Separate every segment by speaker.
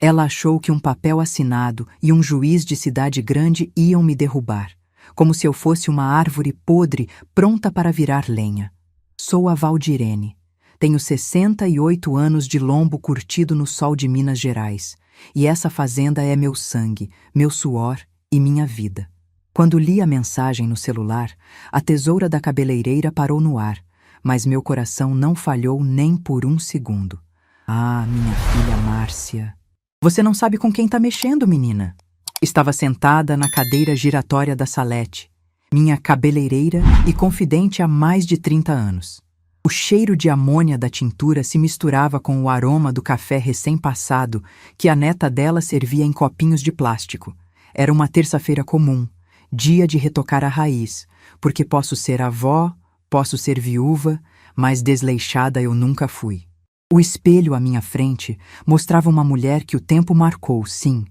Speaker 1: Ela achou que um papel assinado e um juiz de cidade grande iam me derrubar, como se eu fosse uma árvore podre pronta para virar lenha. Sou a Valdirene. Tenho 68 anos de lombo curtido no sol de Minas Gerais, e essa fazenda é meu sangue, meu suor e minha vida. Quando li a mensagem no celular, a tesoura da cabeleireira parou no ar, mas meu coração não falhou nem por um segundo. Ah, minha filha Márcia. Você não sabe com quem está mexendo, menina. Estava sentada na cadeira giratória da Salete, minha cabeleireira e confidente há mais de 30 anos. O cheiro de amônia da tintura se misturava com o aroma do café recém-passado que a neta dela servia em copinhos de plástico. Era uma terça-feira comum, dia de retocar a raiz, porque posso ser avó, posso ser viúva, mas desleixada eu nunca fui. O espelho à minha frente mostrava uma mulher que o tempo marcou, sim,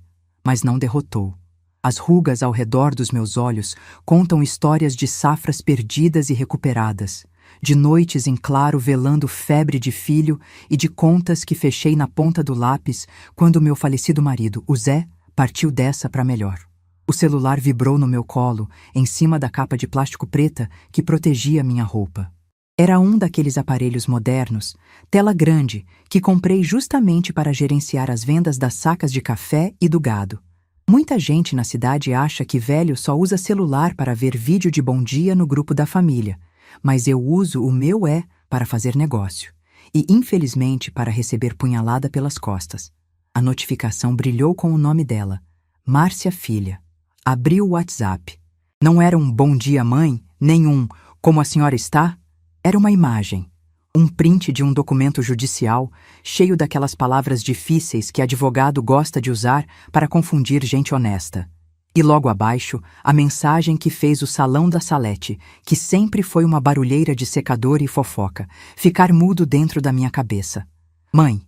Speaker 1: mas não derrotou. As rugas ao redor dos meus olhos contam histórias de safras perdidas e recuperadas, de noites em claro velando febre de filho e de contas que fechei na ponta do lápis quando meu falecido marido, o Zé, partiu dessa para melhor. O celular vibrou no meu colo, em cima da capa de plástico preta que protegia minha roupa. Era um daqueles aparelhos modernos, tela grande, que comprei justamente para gerenciar as vendas das sacas de café e do gado. Muita gente na cidade acha que velho só usa celular para ver vídeo de bom dia no grupo da família, mas eu uso o meu para fazer negócio, e infelizmente para receber punhalada pelas costas. A notificação brilhou com o nome dela, Márcia Filha. Abri o WhatsApp. Não era um bom dia, mãe, nem um como a senhora está? Era uma imagem, um print de um documento judicial cheio daquelas palavras difíceis que advogado gosta de usar para confundir gente honesta. E logo abaixo, a mensagem que fez o salão da Salete, que sempre foi uma barulheira de secador e fofoca, ficar mudo dentro da minha cabeça. Mãe,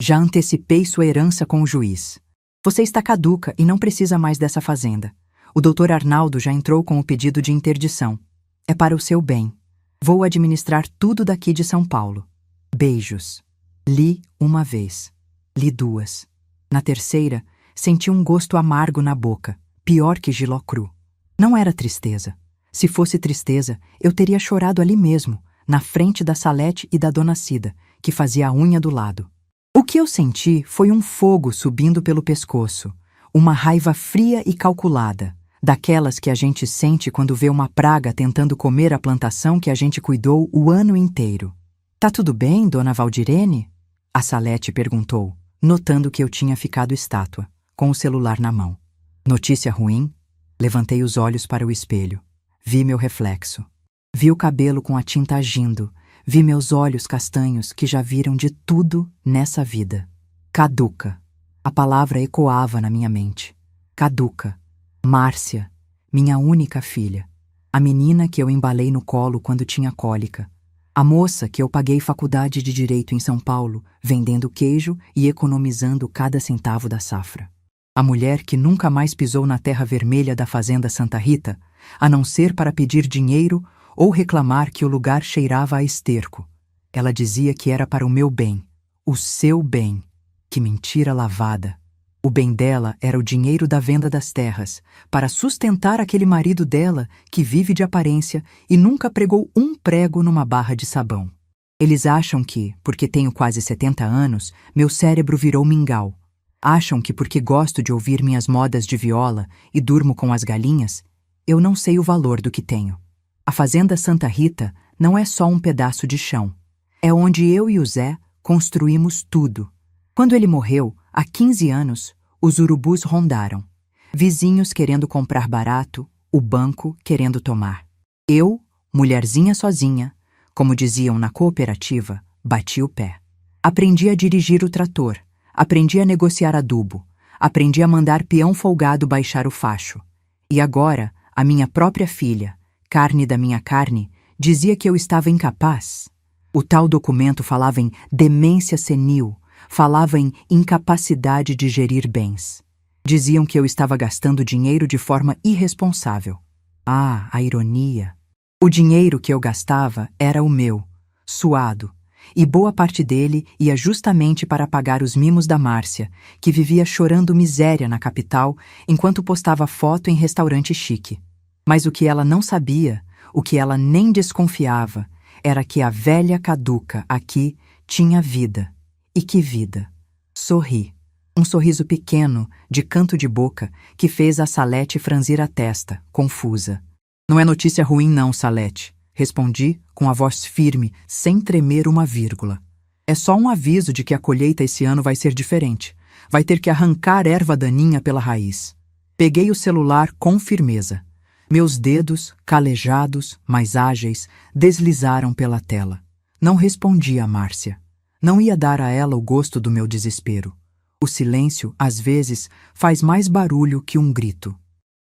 Speaker 1: já antecipei sua herança com o juiz. Você está caduca e não precisa mais dessa fazenda. O doutor Arnaldo já entrou com o pedido de interdição. É para o seu bem. Vou administrar tudo daqui de São Paulo. Beijos. Li uma vez. Li duas. Na terceira, senti um gosto amargo na boca, pior que jiló cru. Não era tristeza. Se fosse tristeza, eu teria chorado ali mesmo, na frente da Salete e da dona Cida, que fazia a unha do lado. O que eu senti foi um fogo subindo pelo pescoço, uma raiva fria e calculada, daquelas que a gente sente quando vê uma praga tentando comer a plantação que a gente cuidou o ano inteiro. Tá tudo bem, dona Valdirene? A Salete perguntou, notando que eu tinha ficado estátua, com o celular na mão. Notícia ruim? Levantei os olhos para o espelho. Vi meu reflexo. Vi o cabelo com a tinta agindo. Vi meus olhos castanhos que já viram de tudo nessa vida. Caduca. A palavra ecoava na minha mente. Caduca. Márcia, minha única filha. A menina que eu embalei no colo quando tinha cólica. A moça que eu paguei faculdade de Direito em São Paulo, vendendo queijo e economizando cada centavo da safra. A mulher que nunca mais pisou na terra vermelha da fazenda Santa Rita, a não ser para pedir dinheiro ou reclamar que o lugar cheirava a esterco. Ela dizia que era para o meu bem, o seu bem. Que mentira lavada! O bem dela era o dinheiro da venda das terras, para sustentar aquele marido dela que vive de aparência e nunca pregou um prego numa barra de sabão. Eles acham que, porque tenho quase 70 anos, meu cérebro virou mingau. Acham que porque gosto de ouvir minhas modas de viola e durmo com as galinhas, eu não sei o valor do que tenho. A fazenda Santa Rita não é só um pedaço de chão. É onde eu e o Zé construímos tudo. Quando ele morreu, há 15 anos, os urubus rondaram. Vizinhos querendo comprar barato, o banco querendo tomar. Eu, mulherzinha sozinha, como diziam na cooperativa, bati o pé. Aprendi a dirigir o trator, aprendi a negociar adubo, aprendi a mandar peão folgado baixar o facho. E agora, a minha própria filha, carne da minha carne, dizia que eu estava incapaz. O tal documento falava em demência senil, falava em incapacidade de gerir bens. Diziam que eu estava gastando dinheiro de forma irresponsável. Ah, a ironia! O dinheiro que eu gastava era o meu, suado, e boa parte dele ia justamente para pagar os mimos da Márcia, que vivia chorando miséria na capital enquanto postava foto em restaurante chique. Mas o que ela não sabia, o que ela nem desconfiava, era que a velha caduca aqui tinha vida. E que vida! Sorri. Um sorriso pequeno, de canto de boca, que fez a Salete franzir a testa, confusa. Não é notícia ruim não, Salete. Respondi com a voz firme, sem tremer uma vírgula. É só um aviso de que a colheita esse ano vai ser diferente. Vai ter que arrancar erva daninha pela raiz. Peguei o celular com firmeza. Meus dedos, calejados, mais ágeis, deslizaram pela tela. Não respondi a Márcia. Não ia dar a ela o gosto do meu desespero. O silêncio, às vezes, faz mais barulho que um grito.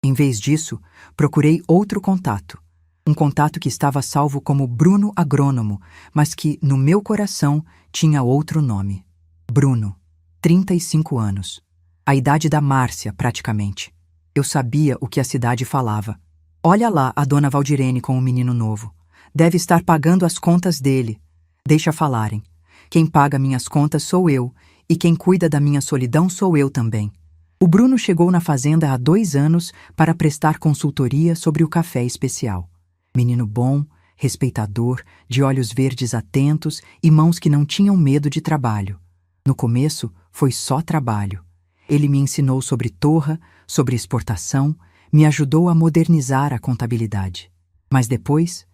Speaker 1: Em vez disso, procurei outro contato. Um contato que estava salvo como Bruno Agrônomo, mas que, no meu coração, tinha outro nome. Bruno, 35 anos. A idade da Márcia, praticamente. Eu sabia o que a cidade falava. Olha lá a dona Valdirene com o menino novo. Deve estar pagando as contas dele. Deixa falarem. Quem paga minhas contas sou eu, e quem cuida da minha solidão sou eu também. O Bruno chegou na fazenda há 2 anos para prestar consultoria sobre o café especial. Menino bom, respeitador, de olhos verdes atentos e mãos que não tinham medo de trabalho. No começo, foi só trabalho. Ele me ensinou sobre torra, sobre exportação, me ajudou a modernizar a contabilidade. Mas depois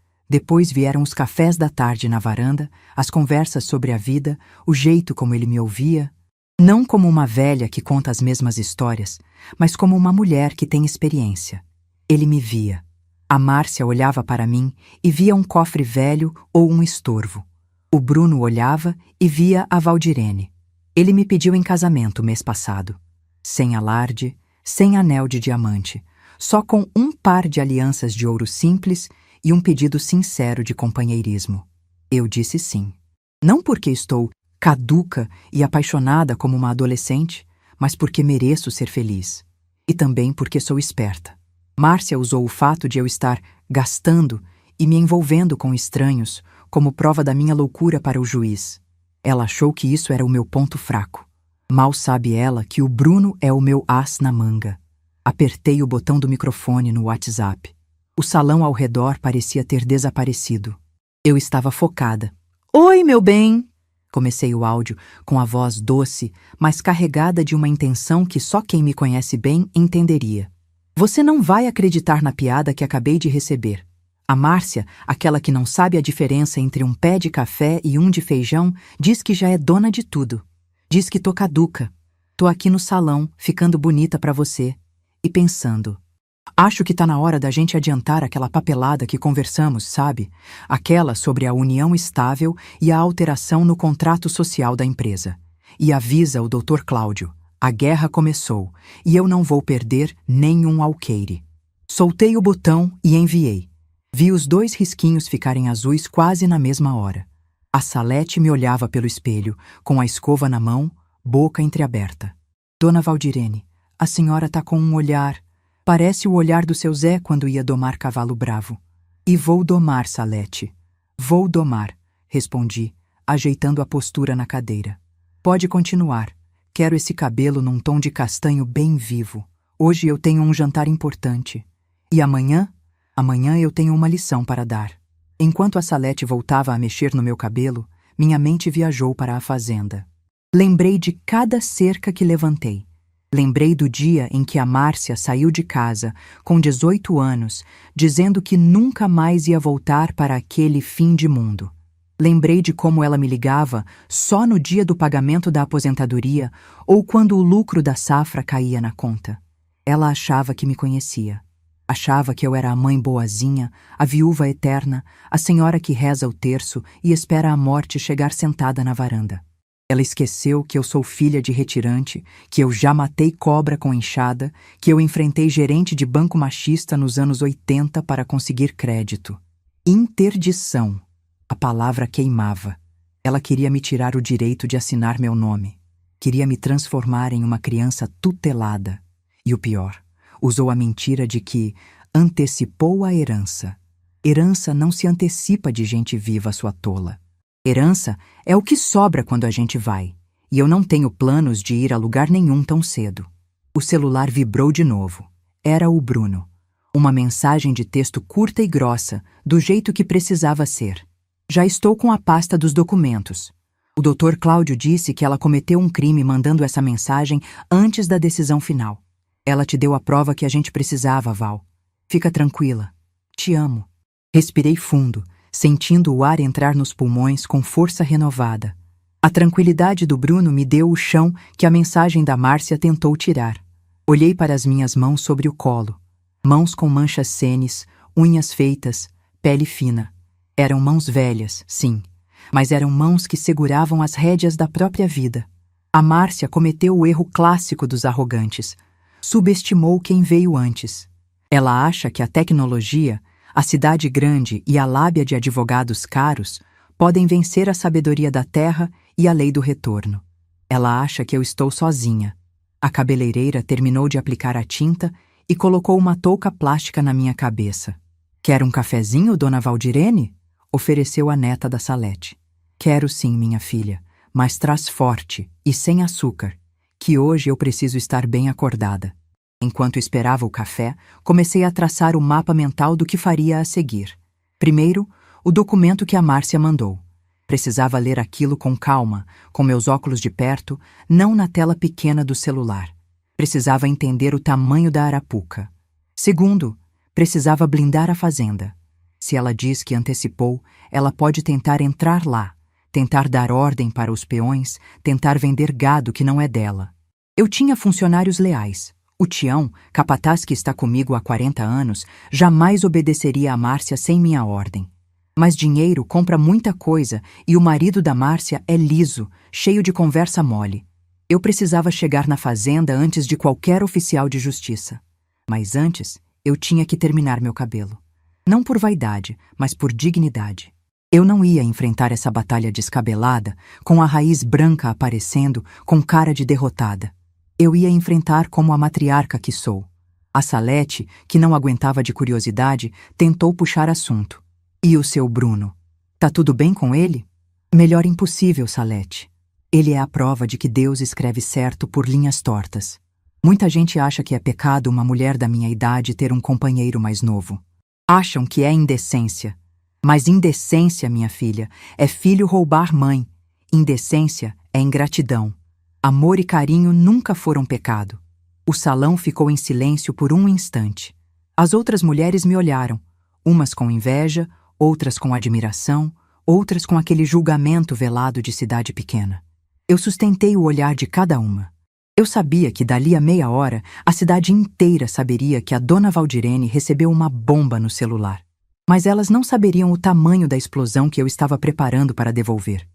Speaker 1: vieram os cafés da tarde na varanda, as conversas sobre a vida, o jeito como ele me ouvia, não como uma velha que conta as mesmas histórias, mas como uma mulher que tem experiência. Ele me via. A Márcia olhava para mim e via um cofre velho ou um estorvo. O Bruno olhava e via a Valdirene. Ele me pediu em casamento mês passado. Sem alarde, sem anel de diamante, só com um par de alianças de ouro simples e um pedido sincero de companheirismo. Eu disse sim. Não porque estou caduca e apaixonada como uma adolescente, mas porque mereço ser feliz. E também porque sou esperta. Márcia usou o fato de eu estar gastando e me envolvendo com estranhos como prova da minha loucura para o juiz. Ela achou que isso era o meu ponto fraco. Mal sabe ela que o Bruno é o meu as na manga. Apertei o botão do microfone no WhatsApp. O salão ao redor parecia ter desaparecido. Eu estava focada. Oi, meu bem! Comecei o áudio com a voz doce, mas carregada de uma intenção que só quem me conhece bem entenderia. Você não vai acreditar na piada que acabei de receber. A Márcia, aquela que não sabe a diferença entre um pé de café e um de feijão, diz que já é dona de tudo. Diz que tô caduca. Tô aqui no salão, ficando bonita pra você. E pensando... Acho que tá na hora da gente adiantar aquela papelada que conversamos, sabe? Aquela sobre a união estável e a alteração no contrato social da empresa. E avisa o Dr. Cláudio. A guerra começou e eu não vou perder nenhum alqueire. Soltei o botão e enviei. Vi os 2 risquinhos ficarem azuis quase na mesma hora. A Salete me olhava pelo espelho, com a escova na mão, boca entreaberta. Dona Valdirene, a senhora tá com um olhar... Parece o olhar do seu Zé quando ia domar cavalo bravo. E vou domar, Salete. Vou domar, respondi, ajeitando a postura na cadeira. Pode continuar. Quero esse cabelo num tom de castanho bem vivo. Hoje eu tenho um jantar importante. E amanhã? Amanhã eu tenho uma lição para dar. Enquanto a Salete voltava a mexer no meu cabelo, minha mente viajou para a fazenda. Lembrei de cada cerca que levantei. Lembrei do dia em que a Márcia saiu de casa, com 18 anos, dizendo que nunca mais ia voltar para aquele fim de mundo. Lembrei de como ela me ligava só no dia do pagamento da aposentadoria ou quando o lucro da safra caía na conta. Ela achava que me conhecia. Achava que eu era a mãe boazinha, a viúva eterna, a senhora que reza o terço e espera a morte chegar sentada na varanda. Ela esqueceu que eu sou filha de retirante, que eu já matei cobra com enxada, que eu enfrentei gerente de banco machista nos anos 80 para conseguir crédito. Interdição. A palavra queimava. Ela queria me tirar o direito de assinar meu nome. Queria me transformar em uma criança tutelada. E o pior, usou a mentira de que antecipou a herança. Herança não se antecipa de gente viva, sua tola. Herança é o que sobra quando a gente vai, e eu não tenho planos de ir a lugar nenhum tão cedo. O celular vibrou de novo. Era o Bruno. Uma mensagem de texto curta e grossa, do jeito que precisava ser. Já estou com a pasta dos documentos. O Dr. Cláudio disse que ela cometeu um crime mandando essa mensagem antes da decisão final. Ela te deu a prova que a gente precisava, Val. Fica tranquila. Te amo. Respirei fundo, sentindo o ar entrar nos pulmões com força renovada. A tranquilidade do Bruno me deu o chão que a mensagem da Márcia tentou tirar. Olhei para as minhas mãos sobre o colo. Mãos com manchas senes, unhas feitas, pele fina. Eram mãos velhas, sim, mas eram mãos que seguravam as rédeas da própria vida. A Márcia cometeu o erro clássico dos arrogantes. Subestimou quem veio antes. Ela acha que a tecnologia, a cidade grande e a lábia de advogados caros podem vencer a sabedoria da terra e a lei do retorno. Ela acha que eu estou sozinha. A cabeleireira terminou de aplicar a tinta e colocou uma touca plástica na minha cabeça. Quer um cafezinho, dona Valdirene? Ofereceu a neta da Salete. Quero sim, minha filha, mas traz forte e sem açúcar, que hoje eu preciso estar bem acordada. Enquanto esperava o café, comecei a traçar o mapa mental do que faria a seguir. Primeiro, o documento que a Márcia mandou. Precisava ler aquilo com calma, com meus óculos de perto, não na tela pequena do celular. Precisava entender o tamanho da arapuca. Segundo, precisava blindar a fazenda. Se ela diz que antecipou, ela pode tentar entrar lá, tentar dar ordem para os peões, tentar vender gado que não é dela. Eu tinha funcionários leais. O Tião, capataz que está comigo há 40 anos, jamais obedeceria a Márcia sem minha ordem. Mas dinheiro compra muita coisa e o marido da Márcia é liso, cheio de conversa mole. Eu precisava chegar na fazenda antes de qualquer oficial de justiça. Mas antes, eu tinha que terminar meu cabelo. Não por vaidade, mas por dignidade. Eu não ia enfrentar essa batalha descabelada, com a raiz branca aparecendo, com cara de derrotada. Eu ia enfrentar como a matriarca que sou. A Salete, que não aguentava de curiosidade, tentou puxar assunto. E o seu Bruno? Tá tudo bem com ele? Melhor impossível, Salete. Ele é a prova de que Deus escreve certo por linhas tortas. Muita gente acha que é pecado uma mulher da minha idade ter um companheiro mais novo. Acham que é indecência. Mas indecência, minha filha, é filho roubar mãe. Indecência é ingratidão. Amor e carinho nunca foram pecado. O salão ficou em silêncio por um instante. As outras mulheres me olharam, umas com inveja, outras com admiração, outras com aquele julgamento velado de cidade pequena. Eu sustentei o olhar de cada uma. Eu sabia que dali a meia hora a cidade inteira saberia que a dona Valdirene recebeu uma bomba no celular. Mas elas não saberiam o tamanho da explosão que eu estava preparando para devolver.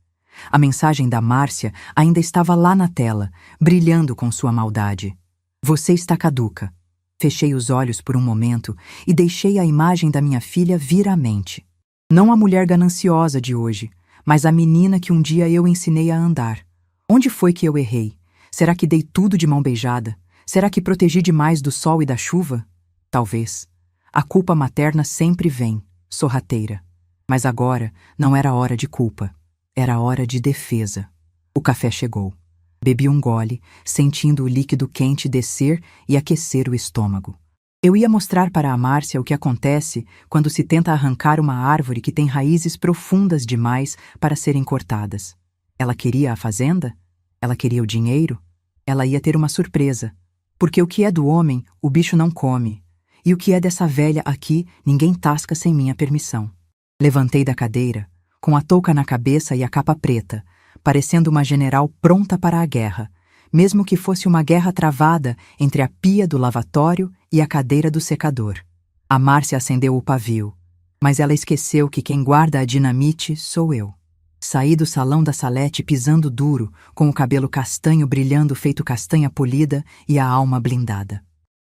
Speaker 1: A mensagem da Márcia ainda estava lá na tela, brilhando com sua maldade. Você está caduca. Fechei os olhos por um momento e deixei a imagem da minha filha vir à mente. Não a mulher gananciosa de hoje, mas a menina que um dia eu ensinei a andar. Onde foi que eu errei? Será que dei tudo de mão beijada? Será que protegi demais do sol e da chuva? Talvez. A culpa materna sempre vem, sorrateira. Mas agora não era hora de culpa. Era hora de defesa. O café chegou. Bebi um gole, sentindo o líquido quente descer e aquecer o estômago. Eu ia mostrar para a Márcia o que acontece quando se tenta arrancar uma árvore que tem raízes profundas demais para serem cortadas. Ela queria a fazenda? Ela queria o dinheiro? Ela ia ter uma surpresa. Porque o que é do homem, o bicho não come. E o que é dessa velha aqui, ninguém tasca sem minha permissão. Levantei da cadeira, com a touca na cabeça e a capa preta, parecendo uma general pronta para a guerra, mesmo que fosse uma guerra travada entre a pia do lavatório e a cadeira do secador. A Márcia acendeu o pavio, mas ela esqueceu que quem guarda a dinamite sou eu. Saí do salão da Salete pisando duro, com o cabelo castanho brilhando feito castanha polida e a alma blindada.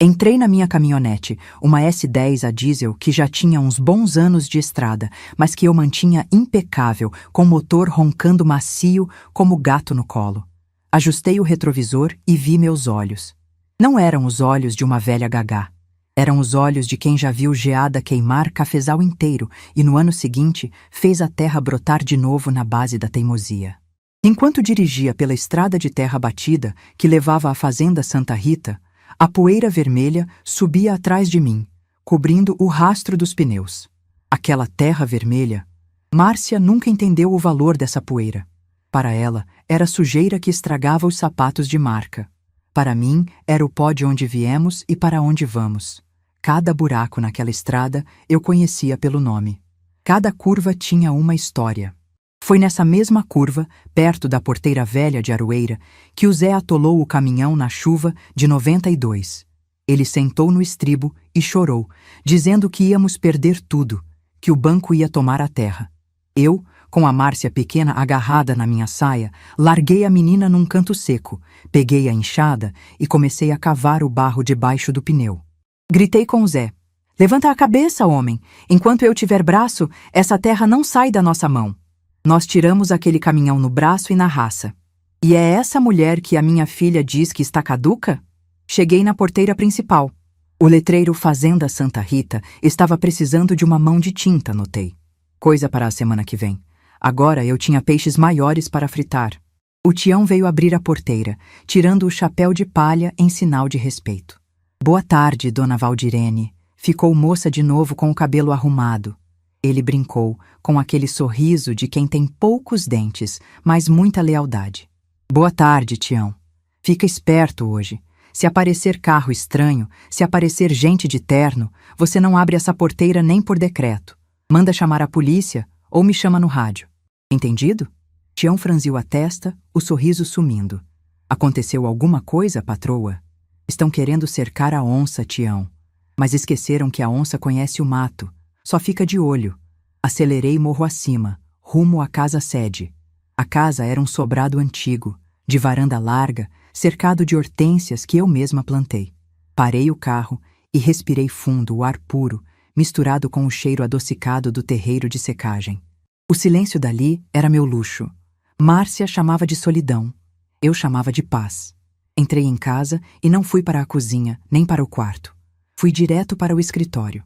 Speaker 1: Entrei na minha caminhonete, uma S10 a diesel que já tinha uns bons anos de estrada, mas que eu mantinha impecável, com o motor roncando macio como gato no colo. Ajustei o retrovisor e vi meus olhos. Não eram os olhos de uma velha gagá. Eram os olhos de quem já viu geada queimar cafezal inteiro e no ano seguinte fez a terra brotar de novo na base da teimosia. Enquanto dirigia pela estrada de terra batida que levava à fazenda Santa Rita, a poeira vermelha subia atrás de mim, cobrindo o rastro dos pneus. Aquela terra vermelha. Márcia nunca entendeu o valor dessa poeira. Para ela, era sujeira que estragava os sapatos de marca. Para mim, era o pó de onde viemos e para onde vamos. Cada buraco naquela estrada eu conhecia pelo nome. Cada curva tinha uma história. Foi nessa mesma curva, perto da porteira velha de Aroeira, que o Zé atolou o caminhão na chuva de 92. Ele sentou no estribo e chorou, dizendo que íamos perder tudo, que o banco ia tomar a terra. Eu, com a Márcia pequena agarrada na minha saia, larguei a menina num canto seco, peguei a enxada e comecei a cavar o barro debaixo do pneu. Gritei com o Zé: "Levanta a cabeça, homem! Enquanto eu tiver braço, essa terra não sai da nossa mão." Nós tiramos aquele caminhão no braço e na raça. E é essa mulher que a minha filha diz que está caduca? Cheguei na porteira principal. O letreiro Fazenda Santa Rita estava precisando de uma mão de tinta, notei. Coisa para a semana que vem. Agora eu tinha peixes maiores para fritar. O Tião veio abrir a porteira, tirando o chapéu de palha em sinal de respeito. "Boa tarde, dona Valdirene." Ficou moça de novo com o cabelo arrumado. Ele brincou, com aquele sorriso de quem tem poucos dentes, mas muita lealdade. "Boa tarde, Tião. Fica esperto hoje. Se aparecer carro estranho, se aparecer gente de terno, você não abre essa porteira nem por decreto. Manda chamar a polícia ou me chama no rádio. Entendido?" Tião franziu a testa, o sorriso sumindo. "Aconteceu alguma coisa, patroa?" "Estão querendo cercar a onça, Tião. Mas esqueceram que a onça conhece o mato. Só fica de olho." Acelerei morro acima, rumo à casa-sede. A casa era um sobrado antigo, de varanda larga, cercado de hortênsias que eu mesma plantei. Parei o carro e respirei fundo o ar puro, misturado com o cheiro adocicado do terreiro de secagem. O silêncio dali era meu luxo. Márcia chamava de solidão. Eu chamava de paz. Entrei em casa e não fui para a cozinha, nem para o quarto. Fui direto para o escritório.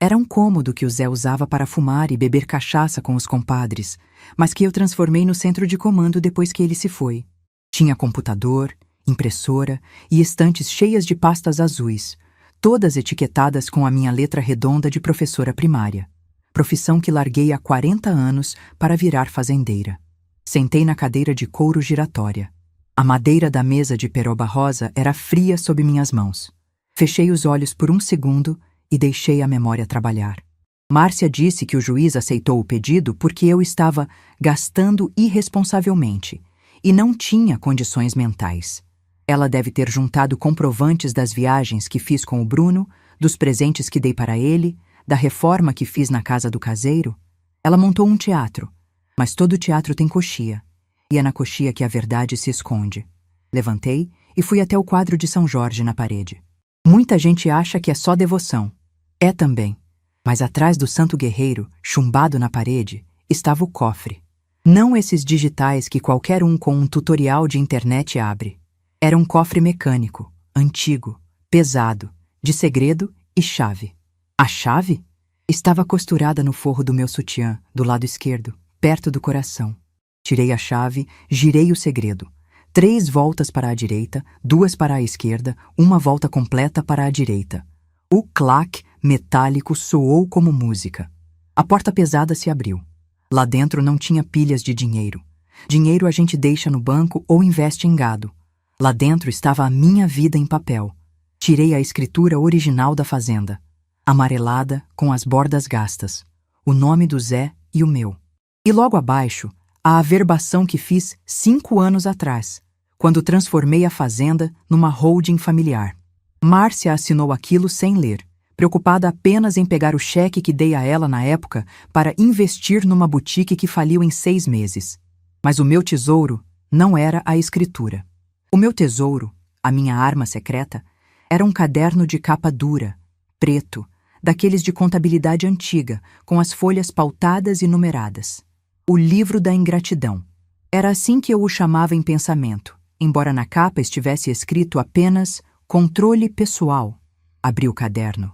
Speaker 1: Era um cômodo que o Zé usava para fumar e beber cachaça com os compadres, mas que eu transformei no centro de comando depois que ele se foi. Tinha computador, impressora e estantes cheias de pastas azuis, todas etiquetadas com a minha letra redonda de professora primária. Profissão que larguei há 40 anos para virar fazendeira. Sentei na cadeira de couro giratória. A madeira da mesa de peroba rosa era fria sob minhas mãos. Fechei os olhos por um segundo e deixei a memória trabalhar. Márcia disse que o juiz aceitou o pedido porque eu estava gastando irresponsavelmente e não tinha condições mentais. Ela deve ter juntado comprovantes das viagens que fiz com o Bruno, dos presentes que dei para ele, da reforma que fiz na casa do caseiro. Ela montou um teatro, mas todo teatro tem coxia, e é na coxia que a verdade se esconde. Levantei e fui até o quadro de São Jorge na parede. Muita gente acha que é só devoção. É também. Mas atrás do santo guerreiro, chumbado na parede, estava o cofre. Não esses digitais que qualquer um com um tutorial de internet abre. Era um cofre mecânico, antigo, pesado, de segredo e chave. A chave estava costurada no forro do meu sutiã, do lado esquerdo, perto do coração. Tirei a chave, girei o segredo. 3 voltas para a direita, 2 para a esquerda, uma volta completa para a direita. O clac metálico soou como música. A porta pesada se abriu. Lá dentro não tinha pilhas de dinheiro. Dinheiro a gente deixa no banco ou investe em gado. Lá dentro estava a minha vida em papel. Tirei a escritura original da fazenda. Amarelada, com as bordas gastas. O nome do Zé e o meu. E logo abaixo, a averbação que fiz 5 anos atrás, quando transformei a fazenda numa holding familiar. Márcia assinou aquilo sem ler, preocupada apenas em pegar o cheque que dei a ela na época para investir numa boutique que faliu em 6 meses. Mas o meu tesouro não era a escritura. O meu tesouro, a minha arma secreta, era um caderno de capa dura, preto, daqueles de contabilidade antiga, com as folhas pautadas e numeradas. O livro da ingratidão. Era assim que eu o chamava em pensamento, embora na capa estivesse escrito apenas controle pessoal. Abri o caderno.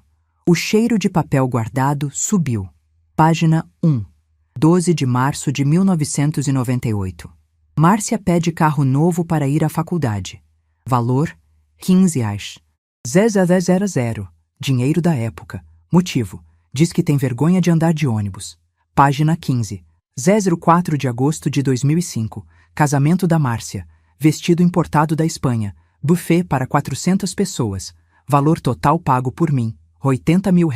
Speaker 1: O cheiro de papel guardado subiu. Página 1. 12 de março de 1998. Márcia pede carro novo para ir à faculdade. Valor: R$15. 0000. Dinheiro da época. Motivo: diz que tem vergonha de andar de ônibus. Página 15. 04 de agosto de 2005. Casamento da Márcia. Vestido importado da Espanha. Buffet para 400 pessoas. Valor total pago por mim: R$80 mil.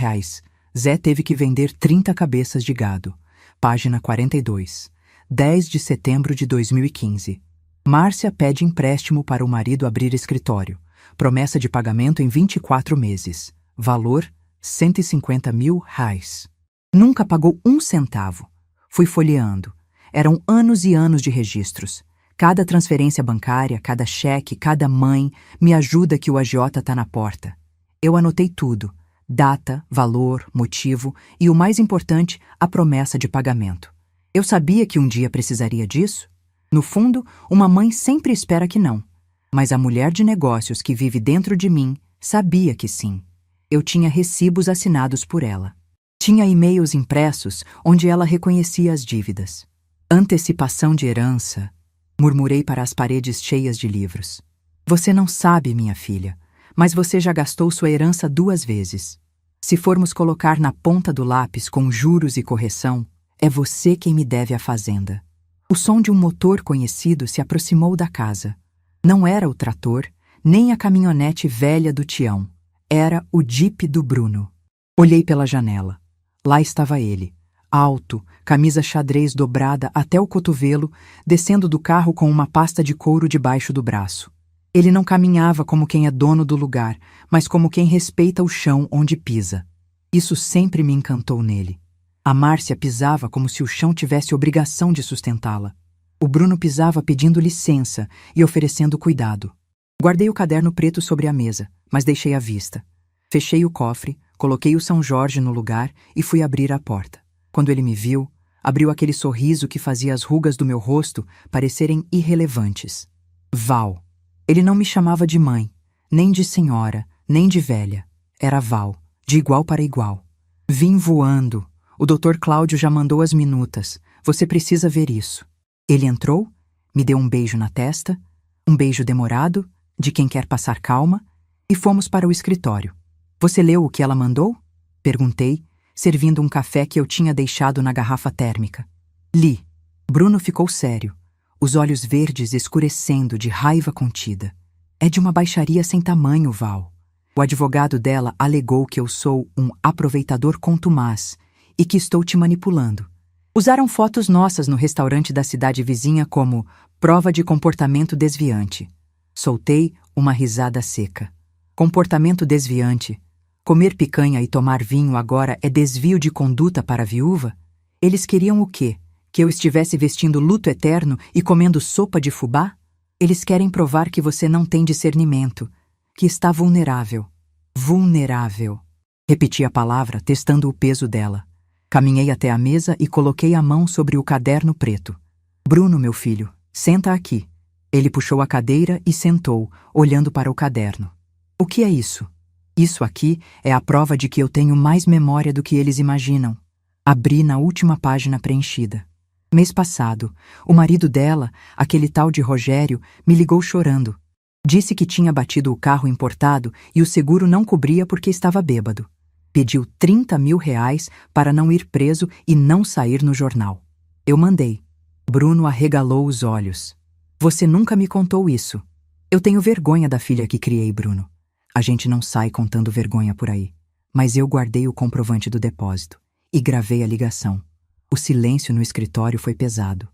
Speaker 1: Zé teve que vender 30 cabeças de gado. Página 42. 10 de setembro de 2015. Márcia pede empréstimo para o marido abrir escritório. Promessa de pagamento em 24 meses. Valor: R$150 mil. Nunca pagou um centavo. Fui folheando. Eram anos e anos de registros. Cada transferência bancária, cada cheque, cada mãe, me ajuda que o agiota tá na porta. Eu anotei tudo. Data, valor, motivo e, o mais importante, a promessa de pagamento. Eu sabia que um dia precisaria disso. No fundo, uma mãe sempre espera que não. Mas a mulher de negócios que vive dentro de mim sabia que sim. Eu tinha recibos assinados por ela. Tinha e-mails impressos onde ela reconhecia as dívidas. Antecipação de herança, murmurei para as paredes cheias de livros. Você não sabe, minha filha, mas você já gastou sua herança 2 vezes. Se formos colocar na ponta do lápis com juros e correção, é você quem me deve a fazenda. O som de um motor conhecido se aproximou da casa. Não era o trator, nem a caminhonete velha do Tião. Era o Jeep do Bruno. Olhei pela janela. Lá estava ele, alto, camisa xadrez dobrada até o cotovelo, descendo do carro com uma pasta de couro debaixo do braço. Ele não caminhava como quem é dono do lugar, mas como quem respeita o chão onde pisa. Isso sempre me encantou nele. A Márcia pisava como se o chão tivesse obrigação de sustentá-la. O Bruno pisava pedindo licença e oferecendo cuidado. Guardei o caderno preto sobre a mesa, mas deixei à vista. Fechei o cofre, coloquei o São Jorge no lugar e fui abrir a porta. Quando ele me viu, abriu aquele sorriso que fazia as rugas do meu rosto parecerem irrelevantes. Val. Ele não me chamava de mãe, nem de senhora, nem de velha. Era Val, de igual para igual. Vim voando. O Dr. Cláudio já mandou as minutas. Você precisa ver isso. Ele entrou, me deu um beijo na testa, um beijo demorado, de quem quer passar calma, e fomos para o escritório. Você leu o que ela mandou? Perguntei, servindo um café que eu tinha deixado na garrafa térmica. Li. Bruno ficou sério, os olhos verdes escurecendo de raiva contida. É de uma baixaria sem tamanho, Val. O advogado dela alegou que eu sou um aproveitador contumaz e que estou te manipulando. Usaram fotos nossas no restaurante da cidade vizinha como prova de comportamento desviante. Soltei uma risada seca. Comportamento desviante? Comer picanha e tomar vinho agora é desvio de conduta para a viúva? Eles queriam o quê? Que eu estivesse vestindo luto eterno e comendo sopa de fubá? Eles querem provar que você não tem discernimento, que está vulnerável. Vulnerável. Repeti a palavra, testando o peso dela. Caminhei até a mesa e coloquei a mão sobre o caderno preto. Bruno, meu filho, senta aqui. Ele puxou a cadeira e sentou, olhando para o caderno. O que é isso? Isso aqui é a prova de que eu tenho mais memória do que eles imaginam. Abri na última página preenchida. Mês passado, o marido dela, aquele tal de Rogério, me ligou chorando. Disse que tinha batido o carro importado e o seguro não cobria porque estava bêbado. Pediu R$30 mil para não ir preso e não sair no jornal. Eu mandei. Bruno arregalou os olhos. Você nunca me contou isso. Eu tenho vergonha da filha que criei, Bruno. A gente não sai contando vergonha por aí. Mas eu guardei o comprovante do depósito e gravei a ligação. O silêncio no escritório foi pesado.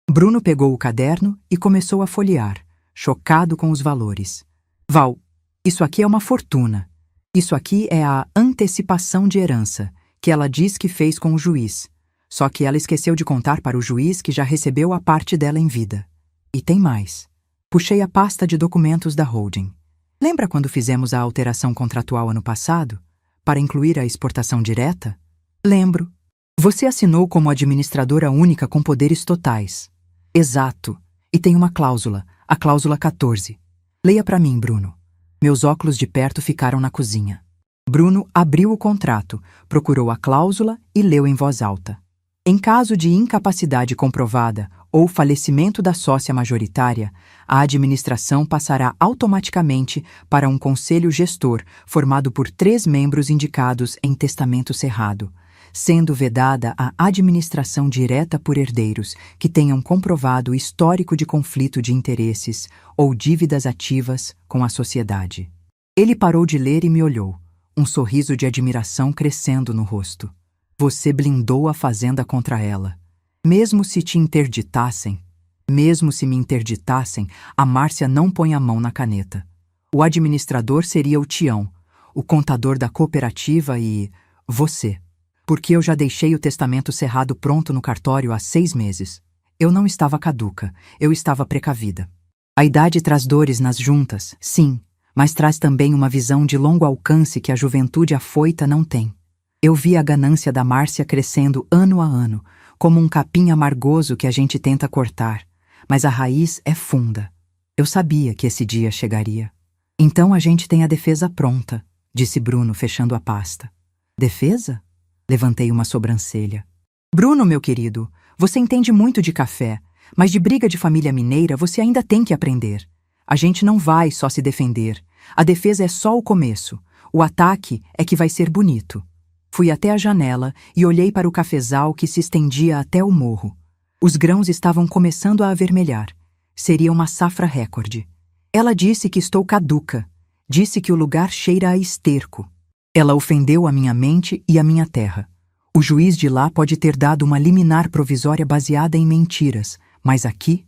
Speaker 1: Bruno pegou o caderno e começou a folhear, chocado com os valores. Val, isso aqui é uma fortuna. Isso aqui é a antecipação de herança, que ela diz que fez com o juiz. Só que ela esqueceu de contar para o juiz que já recebeu a parte dela em vida. E tem mais. Puxei a pasta de documentos da holding. Lembra quando fizemos a alteração contratual ano passado? Para incluir a exportação direta? Lembro. Você assinou como administradora única com poderes totais. Exato. E tem uma cláusula, a cláusula 14. Leia para mim, Bruno. Meus óculos de perto ficaram na cozinha. Bruno abriu o contrato, procurou a cláusula e leu em voz alta. Em caso de incapacidade comprovada ou falecimento da sócia majoritária, a administração passará automaticamente para um conselho gestor formado por 3 membros indicados em testamento cerrado, sendo vedada a administração direta por herdeiros que tenham comprovado histórico de conflito de interesses ou dívidas ativas com a sociedade. Ele parou de ler e me olhou, um sorriso de admiração crescendo no rosto. Você blindou a fazenda contra ela. Mesmo se te interditassem, mesmo se me interditassem, a Márcia não põe a mão na caneta. O administrador seria o Tião, o contador da cooperativa e você. Porque eu já deixei o testamento cerrado pronto no cartório há 6 meses. Eu não estava caduca, eu estava precavida. A idade traz dores nas juntas, sim, mas traz também uma visão de longo alcance que a juventude afoita não tem. Eu vi a ganância da Márcia crescendo ano a ano, como um capim amargoso que a gente tenta cortar, mas a raiz é funda. Eu sabia que esse dia chegaria. Então a gente tem a defesa pronta, disse Bruno, fechando a pasta. Defesa? Levantei uma sobrancelha. Bruno, meu querido, você entende muito de café, mas de briga de família mineira você ainda tem que aprender. A gente não vai só se defender. A defesa é só o começo. O ataque é que vai ser bonito. Fui até a janela e olhei para o cafezal que se estendia até o morro. Os grãos estavam começando a avermelhar. Seria uma safra recorde. Ela disse que estou caduca. Disse que o lugar cheira a esterco. Ela ofendeu a minha mente e a minha terra. O juiz de lá pode ter dado uma liminar provisória baseada em mentiras, mas aqui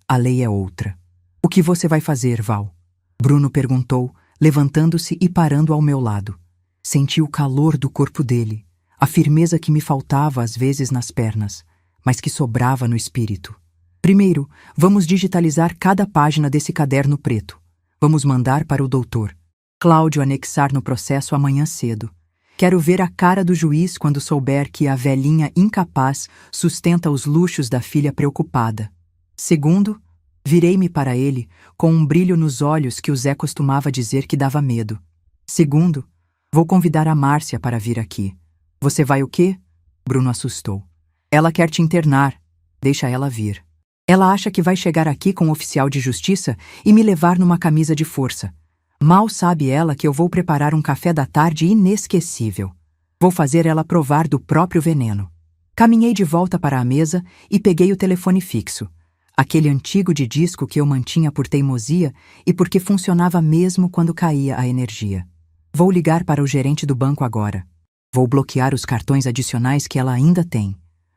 Speaker 1: a lei é outra. O que você vai fazer, Val? Bruno perguntou, levantando-se e parando ao meu lado. Senti o calor do corpo dele, a firmeza que me faltava às vezes nas pernas, mas que sobrava no espírito. Primeiro, vamos digitalizar cada página desse caderno preto. Vamos mandar para o doutor Cláudio anexar no processo amanhã cedo. Quero ver a cara do juiz quando souber que a velhinha incapaz sustenta os luxos da filha preocupada. Segundo, virei-me para ele com um brilho nos olhos que o Zé costumava dizer que dava medo. Segundo, vou convidar a Márcia para vir aqui. Você vai o quê? Bruno assustou. Ela quer te internar. Deixa ela vir. Ela acha que vai chegar aqui com um oficial de justiça e me levar numa camisa de força. Mal sabe ela que eu vou preparar um café da tarde inesquecível. Vou fazer ela provar do próprio veneno. Caminhei de volta para a mesa e peguei o telefone fixo. Aquele antigo de disco que eu mantinha por teimosia e porque funcionava mesmo quando caía a energia. Vou ligar para o gerente do banco agora. Vou bloquear os cartões adicionais que ela ainda tem.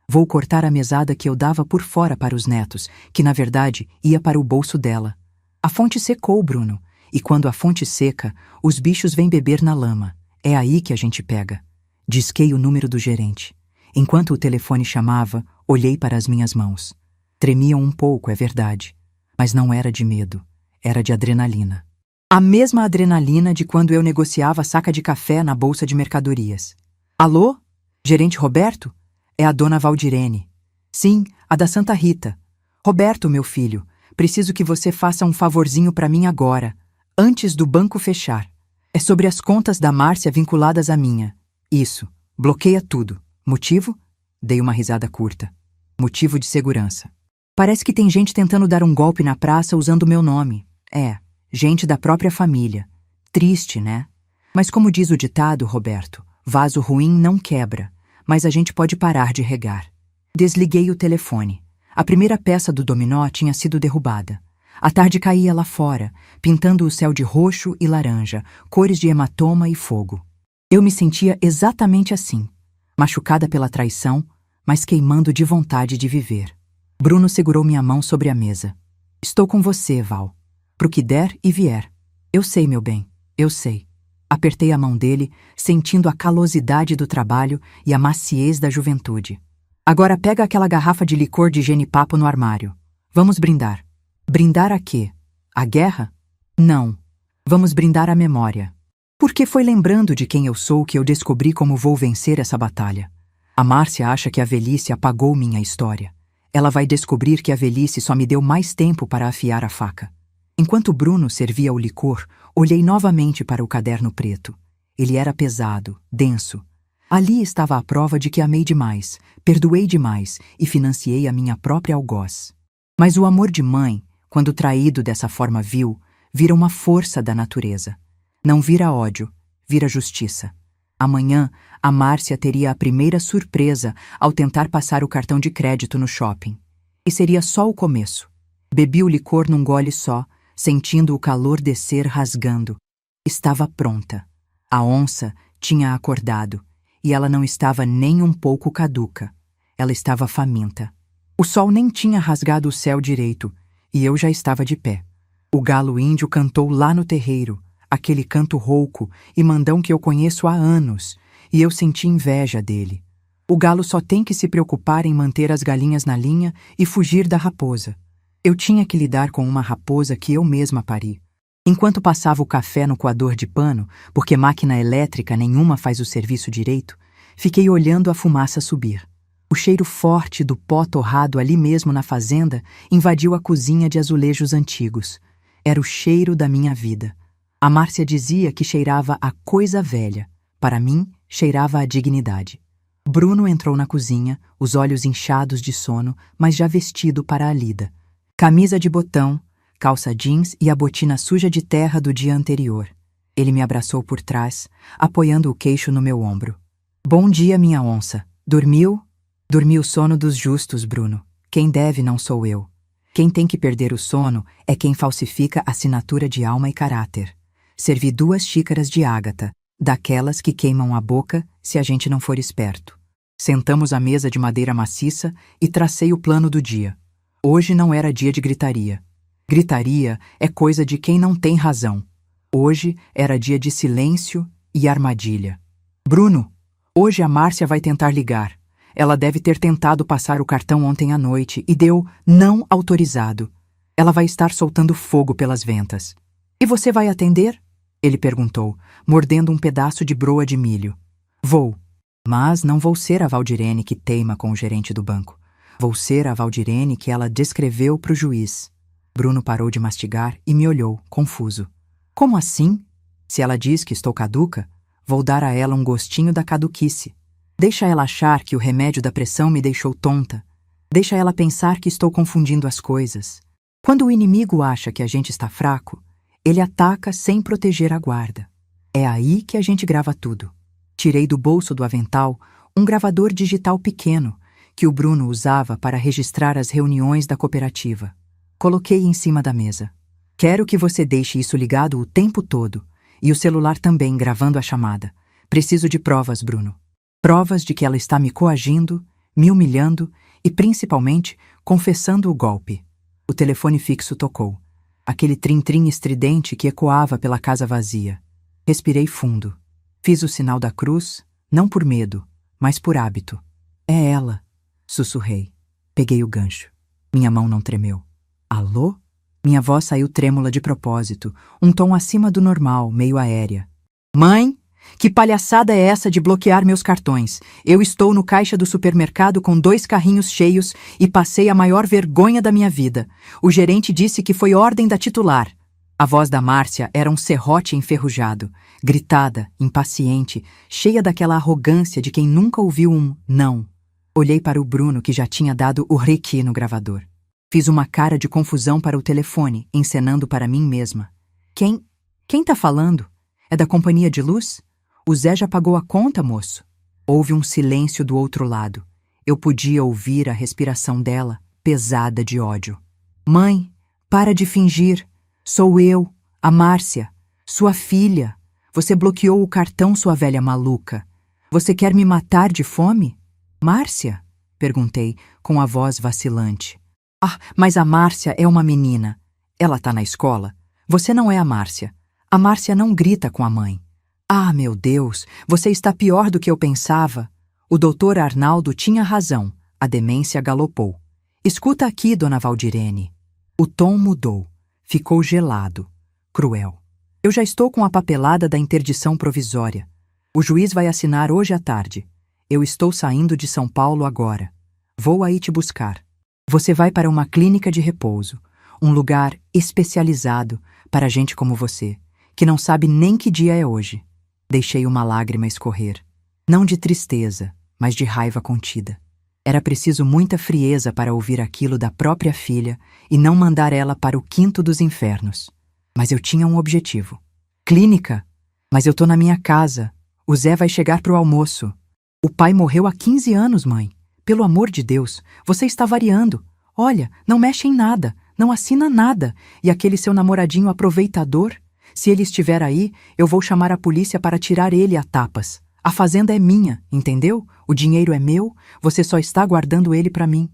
Speaker 1: Vou cortar a mesada que eu dava por fora para os netos, que na verdade ia para o bolso dela. A fonte secou, Bruno, e quando a fonte seca, os bichos vêm beber na lama. É aí que a gente pega. Disquei o número do gerente. Enquanto o telefone chamava, olhei para as minhas mãos. Tremiam um pouco, é verdade, mas não era de medo, era de adrenalina. A mesma adrenalina de quando eu negociava a saca de café na bolsa de mercadorias. Alô? Gerente Roberto? É a dona Valdirene. Sim, a da Santa Rita. Roberto, meu filho, preciso que você faça um favorzinho para mim agora, antes do banco fechar. É sobre as contas da Márcia vinculadas à minha. Isso, bloqueia tudo. Motivo? Dei uma risada curta. Motivo de segurança. Parece que tem gente tentando dar um golpe na praça usando meu nome. É. Gente da própria família. Triste, né? Mas como diz o ditado, Roberto, vaso ruim não quebra, mas a gente pode parar de regar. Desliguei o telefone. A primeira peça do dominó tinha sido derrubada. A tarde caía lá fora, pintando o céu de roxo e laranja, cores de hematoma e fogo. Eu me sentia exatamente assim, machucada pela traição, mas queimando de vontade de viver. Bruno segurou minha mão sobre a mesa. Estou com você, Val. Pro que der e vier. Eu sei, meu bem, eu sei. Apertei a mão dele, sentindo a calosidade do trabalho e a maciez da juventude. Agora pega aquela garrafa de licor de genipapo no armário. Vamos brindar. Brindar a quê? A guerra? Não. Vamos brindar a memória. Porque foi lembrando de quem eu sou que eu descobri como vou vencer essa batalha. A Márcia acha que a velhice apagou minha história. Ela vai descobrir que a velhice só me deu mais tempo para afiar a faca. Enquanto Bruno servia o licor, olhei novamente para o caderno preto. Ele era pesado, denso. Ali estava a prova de que amei demais, perdoei demais e financiei a minha própria algoz. Mas o amor de mãe, quando traído dessa forma vil, vira uma força da natureza. Não vira ódio, vira justiça. Amanhã, a Márcia teria a primeira surpresa ao tentar passar o cartão de crédito no shopping. E seria só o começo. Bebi o licor num gole só, sentindo o calor descer rasgando. Estava pronta. A onça tinha acordado, e ela não estava nem um pouco caduca. Ela estava faminta. O sol nem tinha rasgado o céu direito, e eu já estava de pé. O galo índio cantou lá no terreiro, aquele canto rouco e mandão que eu conheço há anos, e eu senti inveja dele. O galo só tem que se preocupar em manter as galinhas na linha e fugir da raposa. Eu tinha que lidar com uma raposa que eu mesma pari. Enquanto passava o café no coador de pano, porque máquina elétrica nenhuma faz o serviço direito, fiquei olhando a fumaça subir. O cheiro forte do pó torrado ali mesmo na fazenda invadiu a cozinha de azulejos antigos. Era o cheiro da minha vida. A Márcia dizia que cheirava a coisa velha. Para mim, cheirava a dignidade. Bruno entrou na cozinha, os olhos inchados de sono, mas já vestido para a lida. Camisa de botão, calça jeans e a botina suja de terra do dia anterior. Ele me abraçou por trás, apoiando o queixo no meu ombro. Bom dia, minha onça. Dormiu? Dormi o sono dos justos, Bruno. Quem deve não sou eu. Quem tem que perder o sono é quem falsifica assinatura de alma e caráter. Servi 2 xícaras de ágata, daquelas que queimam a boca se a gente não for esperto. Sentamos à mesa de madeira maciça e tracei o plano do dia. Hoje não era dia de gritaria. Gritaria é coisa de quem não tem razão. Hoje era dia de silêncio e armadilha. Bruno, hoje a Márcia vai tentar ligar. Ela deve ter tentado passar o cartão ontem à noite e deu não autorizado. Ela vai estar soltando fogo pelas ventas. E você vai atender? Ele perguntou, mordendo um pedaço de broa de milho. Vou. Mas não vou ser a Valdirene que teima com o gerente do banco. Vou ser a Valdirene que ela descreveu para o juiz. Bruno parou de mastigar e me olhou, confuso. Como assim? Se ela diz que estou caduca, vou dar a ela um gostinho da caduquice. Deixa ela achar que o remédio da pressão me deixou tonta. Deixa ela pensar que estou confundindo as coisas. Quando o inimigo acha que a gente está fraco, ele ataca sem proteger a guarda. É aí que a gente grava tudo. Tirei do bolso do avental um gravador digital pequeno que o Bruno usava para registrar as reuniões da cooperativa. Coloquei em cima da mesa. Quero que você deixe isso ligado o tempo todo, e o celular também gravando a chamada. Preciso de provas, Bruno. Provas de que ela está me coagindo, me humilhando e, principalmente, confessando o golpe. O telefone fixo tocou. Aquele trim-trim estridente que ecoava pela casa vazia. Respirei fundo. Fiz o sinal da cruz, não por medo, mas por hábito. É ela, sussurrei. Peguei o gancho. Minha mão não tremeu. Alô? Minha voz saiu trêmula de propósito, um tom acima do normal, meio aérea. Mãe, que palhaçada é essa de bloquear meus cartões? Eu estou no caixa do supermercado com 2 carrinhos cheios e passei a maior vergonha da minha vida. O gerente disse que foi ordem da titular. A voz da Márcia era um serrote enferrujado, gritada, impaciente, cheia daquela arrogância de quem nunca ouviu um não. Olhei para o Bruno, que já tinha dado o requi no gravador. Fiz uma cara de confusão para o telefone, encenando para mim mesma. Quem tá falando? É da companhia de luz? O Zé já pagou a conta, moço? Houve um silêncio do outro lado. Eu podia ouvir a respiração dela, pesada de ódio. Mãe, para de fingir. Sou eu, a Márcia, sua filha. Você bloqueou o cartão, sua velha maluca. Você quer me matar de fome? Márcia? Perguntei, com a voz vacilante. Ah, mas a Márcia é uma menina. Ela tá na escola. Você não é a Márcia. A Márcia não grita com a mãe. Ah, meu Deus, você está pior do que eu pensava. O doutor Arnaldo tinha razão. A demência galopou. Escuta aqui, dona Valdirene. O tom mudou. Ficou gelado, cruel. Eu já estou com a papelada da interdição provisória. O juiz vai assinar hoje à tarde. Eu estou saindo de São Paulo agora. Vou aí te buscar. Você vai para uma clínica de repouso, um lugar especializado para gente como você, que não sabe nem que dia é hoje. Deixei uma lágrima escorrer. Não de tristeza, mas de raiva contida. Era preciso muita frieza para ouvir aquilo da própria filha e não mandar ela para o quinto dos infernos. Mas eu tinha um objetivo. Clínica? Mas eu tô na minha casa. O Zé vai chegar pro almoço. O pai morreu há 15 anos, mãe. Pelo amor de Deus, você está variando. Olha, não mexe em nada, não assina nada. E aquele seu namoradinho aproveitador? Se ele estiver aí, eu vou chamar a polícia para tirar ele a tapas. A fazenda é minha, entendeu? O dinheiro é meu, você só está guardando ele para mim.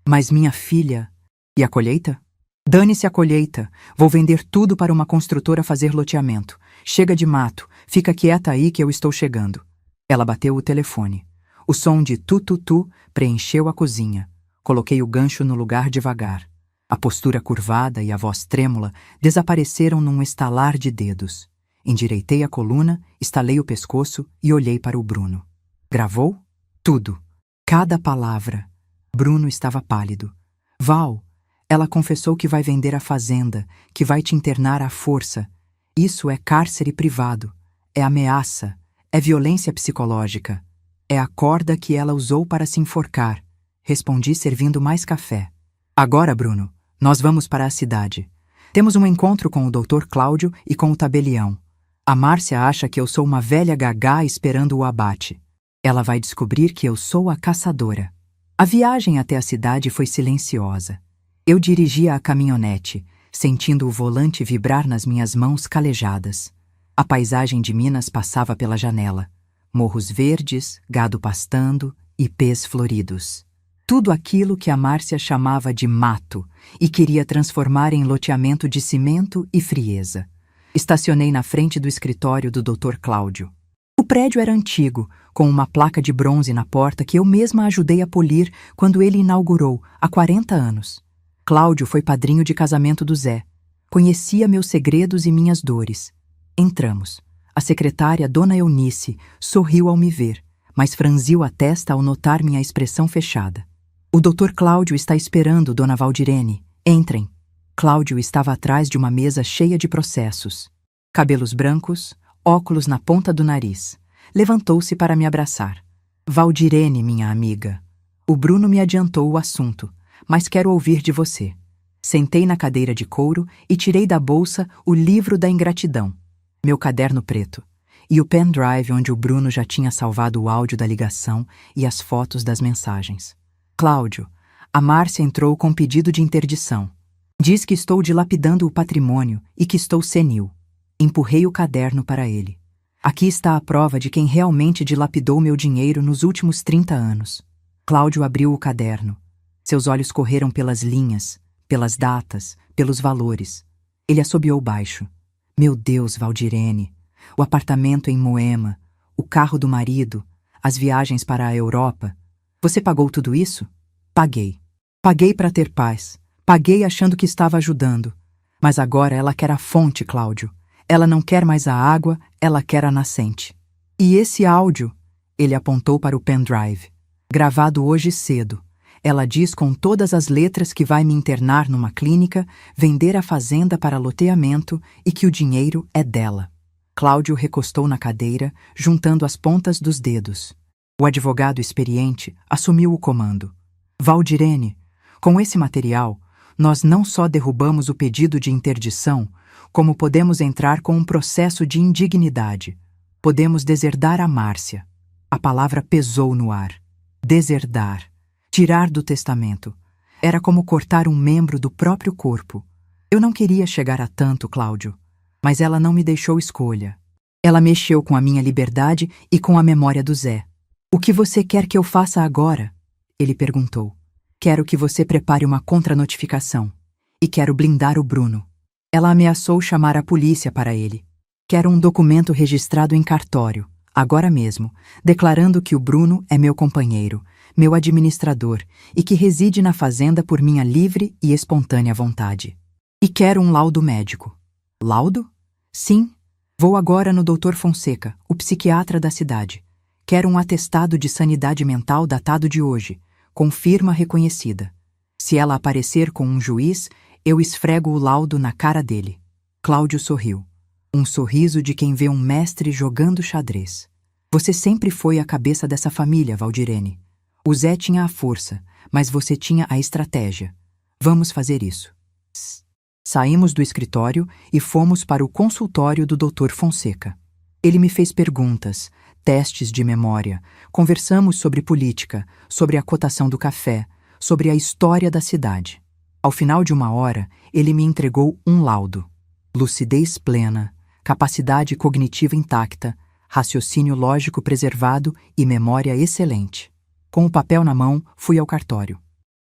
Speaker 1: Mas minha filha... E a colheita? Dane-se a colheita. Vou vender tudo para uma construtora fazer loteamento. Chega de mato, fica quieta aí que eu estou chegando. Ela bateu o telefone. O som de tu-tu-tu preencheu a cozinha. Coloquei o gancho no lugar devagar. A postura curvada e a voz trêmula desapareceram num estalar de dedos. Endireitei a coluna, estalei o pescoço e olhei para o Bruno. Gravou? Tudo. Cada palavra. Bruno estava pálido. Val, ela confessou que vai vender a fazenda, que vai te internar à força. Isso é cárcere privado. É ameaça. É violência psicológica. É a corda que ela usou para se enforcar. Respondi servindo mais café. Agora, Bruno, nós vamos para a cidade. Temos um encontro com o Dr. Cláudio e com o tabelião. A Márcia acha que eu sou uma velha gagá esperando o abate. Ela vai descobrir que eu sou a caçadora. A viagem até a cidade foi silenciosa. Eu dirigia a caminhonete, sentindo o volante vibrar nas minhas mãos calejadas. A paisagem de Minas passava pela janela. Morros verdes, gado pastando, ipês floridos. Tudo aquilo que a Márcia chamava de mato e queria transformar em loteamento de cimento e frieza. Estacionei na frente do escritório do Dr. Cláudio. O prédio era antigo, com uma placa de bronze na porta que eu mesma ajudei a polir quando ele inaugurou, há 40 anos. Cláudio foi padrinho de casamento do Zé. Conhecia meus segredos e minhas dores. Entramos. A secretária, Dona Eunice, sorriu ao me ver, mas franziu a testa ao notar minha expressão fechada. O Dr. Cláudio está esperando, Dona Valdirene. Entrem. Cláudio estava atrás de uma mesa cheia de processos. Cabelos brancos, óculos na ponta do nariz. Levantou-se para me abraçar. Valdirene, minha amiga. O Bruno me adiantou o assunto, mas quero ouvir de você. Sentei na cadeira de couro e tirei da bolsa o livro da ingratidão, meu caderno preto, e o pendrive onde o Bruno já tinha salvado o áudio da ligação e as fotos das mensagens. Cláudio, a Márcia entrou com pedido de interdição. Diz que estou dilapidando o patrimônio e que estou senil. Empurrei o caderno para ele. Aqui está a prova de quem realmente dilapidou meu dinheiro nos últimos 30 anos. Cláudio abriu o caderno. Seus olhos correram pelas linhas, pelas datas, pelos valores. Ele assobiou baixo. Meu Deus, Valdirene. O apartamento em Moema, o carro do marido, as viagens para a Europa. Você pagou tudo isso? Paguei. Paguei para ter paz. Paguei achando que estava ajudando. Mas agora ela quer a fonte, Cláudio. Ela não quer mais a água, ela quer a nascente. E esse áudio? Ele apontou para o pendrive. Gravado hoje cedo. Ela diz com todas as letras que vai me internar numa clínica, vender a fazenda para loteamento e que o dinheiro é dela. Cláudio recostou na cadeira, juntando as pontas dos dedos. O advogado experiente assumiu o comando. Valdirene, com esse material, nós não só derrubamos o pedido de interdição, como podemos entrar com um processo de indignidade. Podemos deserdar a Márcia. A palavra pesou no ar. Deserdar. Tirar do testamento. Era como cortar um membro do próprio corpo. Eu não queria chegar a tanto, Cláudio, mas ela não me deixou escolha. Ela mexeu com a minha liberdade e com a memória do Zé. O que você quer que eu faça agora? Ele perguntou. Quero que você prepare uma contranotificação. E quero blindar o Bruno. Ela ameaçou chamar a polícia para ele. Quero um documento registrado em cartório, agora mesmo, declarando que o Bruno é meu companheiro, meu administrador, e que reside na fazenda por minha livre e espontânea vontade. E quero um laudo médico. Laudo? Sim. Vou agora no Dr. Fonseca, o psiquiatra da cidade. Quero um atestado de sanidade mental datado de hoje, com firma reconhecida. Se ela aparecer com um juiz, eu esfrego o laudo na cara dele. Cláudio sorriu. Um sorriso de quem vê um mestre jogando xadrez. Você sempre foi a cabeça dessa família, Valdirene. O Zé tinha a força, mas você tinha a estratégia. Vamos fazer isso. Saímos do escritório e fomos para o consultório do Dr. Fonseca. Ele me fez perguntas, testes de memória, conversamos sobre política, sobre a cotação do café, sobre a história da cidade. Ao final de 1 hora, ele me entregou um laudo. Lucidez plena, capacidade cognitiva intacta, raciocínio lógico preservado e memória excelente. Com o papel na mão, fui ao cartório.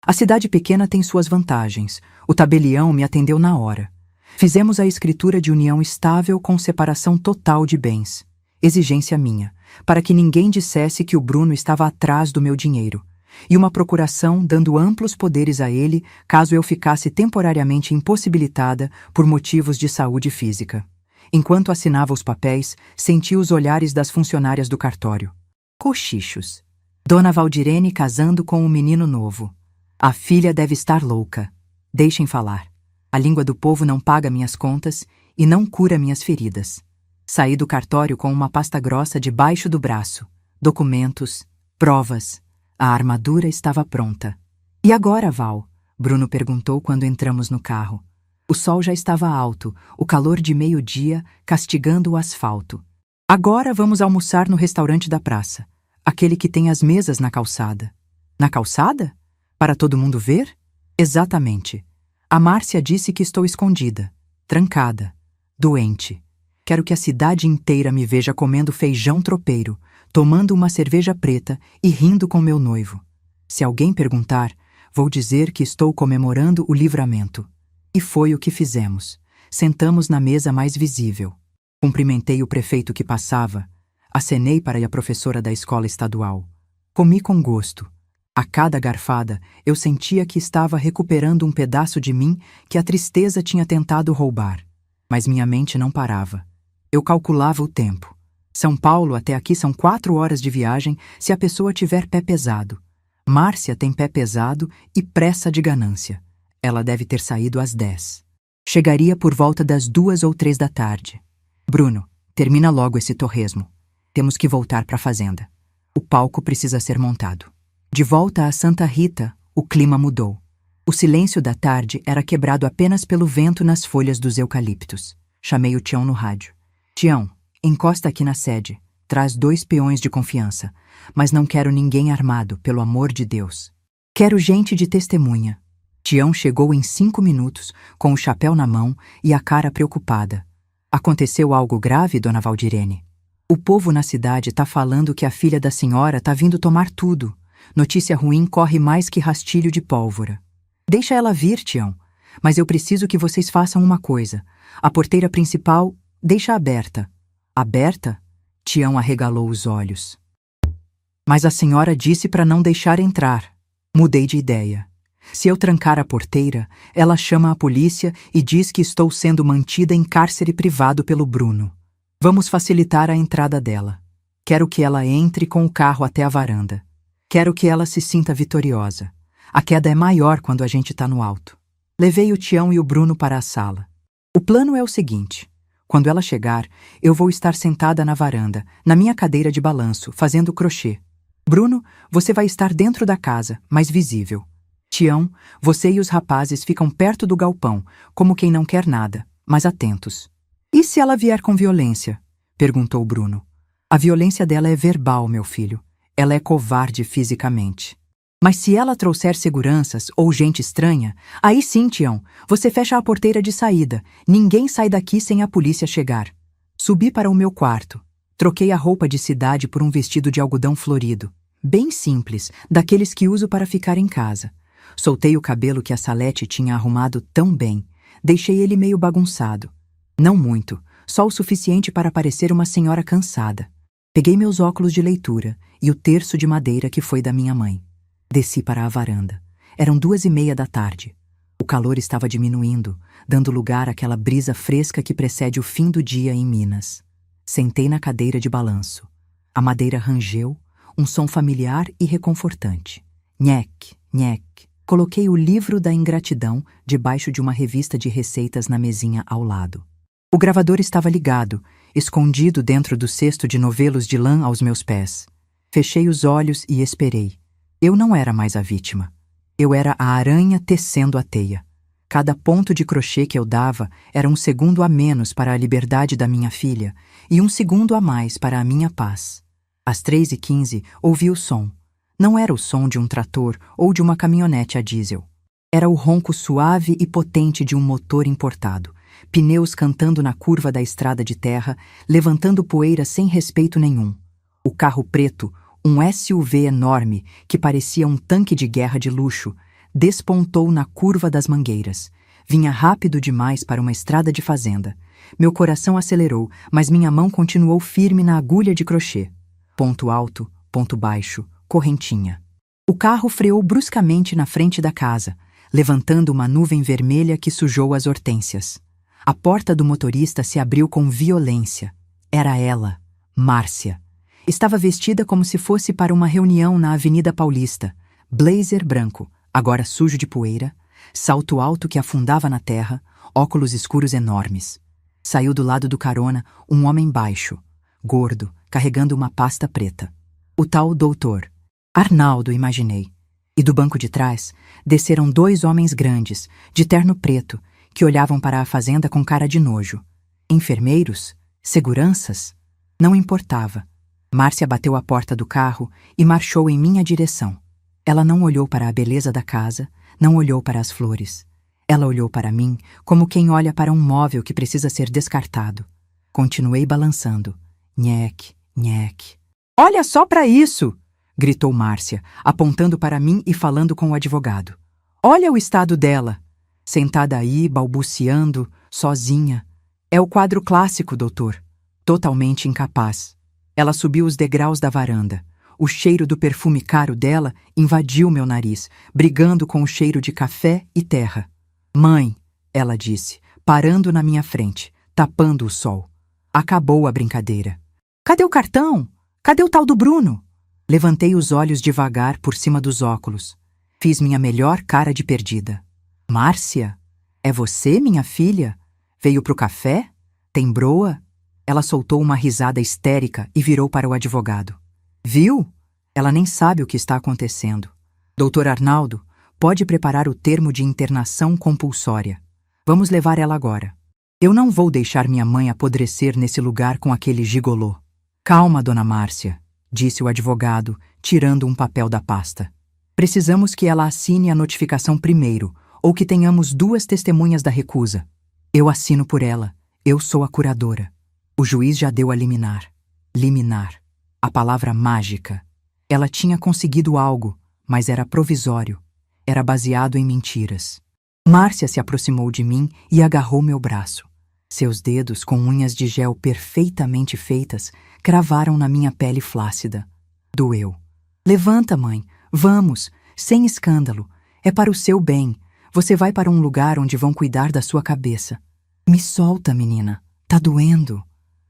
Speaker 1: A cidade pequena tem suas vantagens. O tabelião me atendeu na hora. Fizemos a escritura de união estável com separação total de bens. Exigência minha, para que ninguém dissesse que o Bruno estava atrás do meu dinheiro. E uma procuração dando amplos poderes a ele caso eu ficasse temporariamente impossibilitada por motivos de saúde física. Enquanto assinava os papéis, senti os olhares das funcionárias do cartório. Cochichos. Dona Valdirene casando com um menino novo. A filha deve estar louca. Deixem falar. A língua do povo não paga minhas contas e não cura minhas feridas. Saí do cartório com uma pasta grossa debaixo do braço. Documentos, provas. A armadura estava pronta. E agora, Val? Bruno perguntou quando entramos no carro. O sol já estava alto, o calor de meio-dia castigando o asfalto. Agora vamos almoçar no restaurante da praça. Aquele que tem as mesas na calçada. Na calçada? Para todo mundo ver? Exatamente. A Márcia disse que estou escondida, trancada, doente. Quero que a cidade inteira me veja comendo feijão tropeiro, tomando uma cerveja preta e rindo com meu noivo. Se alguém perguntar, vou dizer que estou comemorando o livramento. E foi o que fizemos. Sentamos na mesa mais visível. Cumprimentei o prefeito que passava. Acenei para a professora da escola estadual. Comi com gosto. A cada garfada, eu sentia que estava recuperando um pedaço de mim que a tristeza tinha tentado roubar. Mas minha mente não parava. Eu calculava o tempo. São Paulo até aqui são 4 horas de viagem se a pessoa tiver pé pesado. Márcia tem pé pesado e pressa de ganância. Ela deve ter saído às 10. Chegaria por volta das 2 ou 3 da tarde. Bruno, termina logo esse torresmo. Temos que voltar para a fazenda. O palco precisa ser montado. De volta a Santa Rita, o clima mudou. O silêncio da tarde era quebrado apenas pelo vento nas folhas dos eucaliptos. Chamei o Tião no rádio. Tião, encosta aqui na sede. Traz 2 peões de confiança. Mas não quero ninguém armado, pelo amor de Deus. Quero gente de testemunha. Tião chegou em 5 minutos, com o chapéu na mão e a cara preocupada. Aconteceu algo grave, dona Valdirene? O povo na cidade tá falando que a filha da senhora tá vindo tomar tudo. Notícia ruim corre mais que rastilho de pólvora. Deixa ela vir, Tião. Mas eu preciso que vocês façam uma coisa. A porteira principal, deixa aberta. Aberta? Tião arregalou os olhos. Mas a senhora disse para não deixar entrar. Mudei de ideia. Se eu trancar a porteira, ela chama a polícia e diz que estou sendo mantida em cárcere privado pelo Bruno. Vamos facilitar a entrada dela. Quero que ela entre com o carro até a varanda. Quero que ela se sinta vitoriosa. A queda é maior quando a gente está no alto. Levei o Tião e o Bruno para a sala. O plano é o seguinte. Quando ela chegar, eu vou estar sentada na varanda, na minha cadeira de balanço, fazendo crochê. Bruno, você vai estar dentro da casa, mais visível. Tião, você e os rapazes ficam perto do galpão, como quem não quer nada, mas atentos. E se ela vier com violência? Perguntou Bruno. A violência dela é verbal, meu filho. Ela é covarde fisicamente. Mas se ela trouxer seguranças ou gente estranha, aí sim, Tião, você fecha a porteira de saída. Ninguém sai daqui sem a polícia chegar. Subi para o meu quarto. Troquei a roupa de cidade por um vestido de algodão florido. Bem simples, daqueles que uso para ficar em casa. Soltei o cabelo que a Salete tinha arrumado tão bem. Deixei ele meio bagunçado. Não muito, só o suficiente para parecer uma senhora cansada. Peguei meus óculos de leitura e o terço de madeira que foi da minha mãe. Desci para a varanda. Eram 2:30 da tarde. O calor estava diminuindo, dando lugar àquela brisa fresca que precede o fim do dia em Minas. Sentei na cadeira de balanço. A madeira rangeu, um som familiar e reconfortante. Nhec, nhec. Coloquei o livro da ingratidão debaixo de uma revista de receitas na mesinha ao lado. O gravador estava ligado, escondido dentro do cesto de novelos de lã aos meus pés. Fechei os olhos e esperei. Eu não era mais a vítima. Eu era a aranha tecendo a teia. Cada ponto de crochê que eu dava era um segundo a menos para a liberdade da minha filha e um segundo a mais para a minha paz. Às 3h15, ouvi o som. Não era o som de um trator ou de uma caminhonete a diesel. Era o ronco suave e potente de um motor importado, pneus cantando na curva da estrada de terra, levantando poeira sem respeito nenhum. O carro preto, um SUV enorme que parecia um tanque de guerra de luxo, despontou na curva das mangueiras. Vinha rápido demais para uma estrada de fazenda. Meu coração acelerou, mas minha mão continuou firme na agulha de crochê. Ponto alto, ponto baixo, correntinha. O carro freou bruscamente na frente da casa, levantando uma nuvem vermelha que sujou as hortênsias. A porta do motorista se abriu com violência. Era ela, Márcia. Estava vestida como se fosse para uma reunião na Avenida Paulista. Blazer branco, agora sujo de poeira, salto alto que afundava na terra, óculos escuros enormes. Saiu do lado do carona um homem baixo, gordo, carregando uma pasta preta. O tal doutor. Arnaldo, imaginei. E do banco de trás, desceram 2 homens grandes, de terno preto, que olhavam para a fazenda com cara de nojo. Enfermeiros? Seguranças? Não importava. Márcia bateu a porta do carro e marchou em minha direção. Ela não olhou para a beleza da casa, não olhou para as flores. Ela olhou para mim como quem olha para um móvel que precisa ser descartado. Continuei balançando. Nheque, nheque. Olha só para isso! Gritou Márcia, apontando para mim e falando com o advogado. Olha o estado dela. Sentada aí, balbuciando, sozinha. É o quadro clássico, doutor. Totalmente incapaz. Ela subiu os degraus da varanda. O cheiro do perfume caro dela invadiu meu nariz, brigando com o cheiro de café e terra. Mãe, ela disse, parando na minha frente, tapando o sol. Acabou a brincadeira. Cadê o cartão? Cadê o tal do Bruno? Levantei os olhos devagar por cima dos óculos. Fiz minha melhor cara de perdida. Márcia? É você, minha filha? Veio pro café? Tem broa? Ela soltou uma risada histérica e virou para o advogado. Viu? Ela nem sabe o que está acontecendo. Doutor Arnaldo, pode preparar o termo de internação compulsória. Vamos levar ela agora. Eu não vou deixar minha mãe apodrecer nesse lugar com aquele gigolô. Calma, dona Márcia, disse o advogado, tirando um papel da pasta. Precisamos que ela assine a notificação primeiro, ou que tenhamos 2 testemunhas da recusa. Eu assino por ela. Eu sou a curadora. O juiz já deu a liminar. Liminar. A palavra mágica. Ela tinha conseguido algo, mas era provisório. Era baseado em mentiras. Márcia se aproximou de mim e agarrou meu braço. Seus dedos, com unhas de gel perfeitamente feitas, cravaram na minha pele flácida. Doeu. Levanta, mãe. Vamos. Sem escândalo. É para o seu bem. Você vai para um lugar onde vão cuidar da sua cabeça. Me solta, menina. Tá doendo.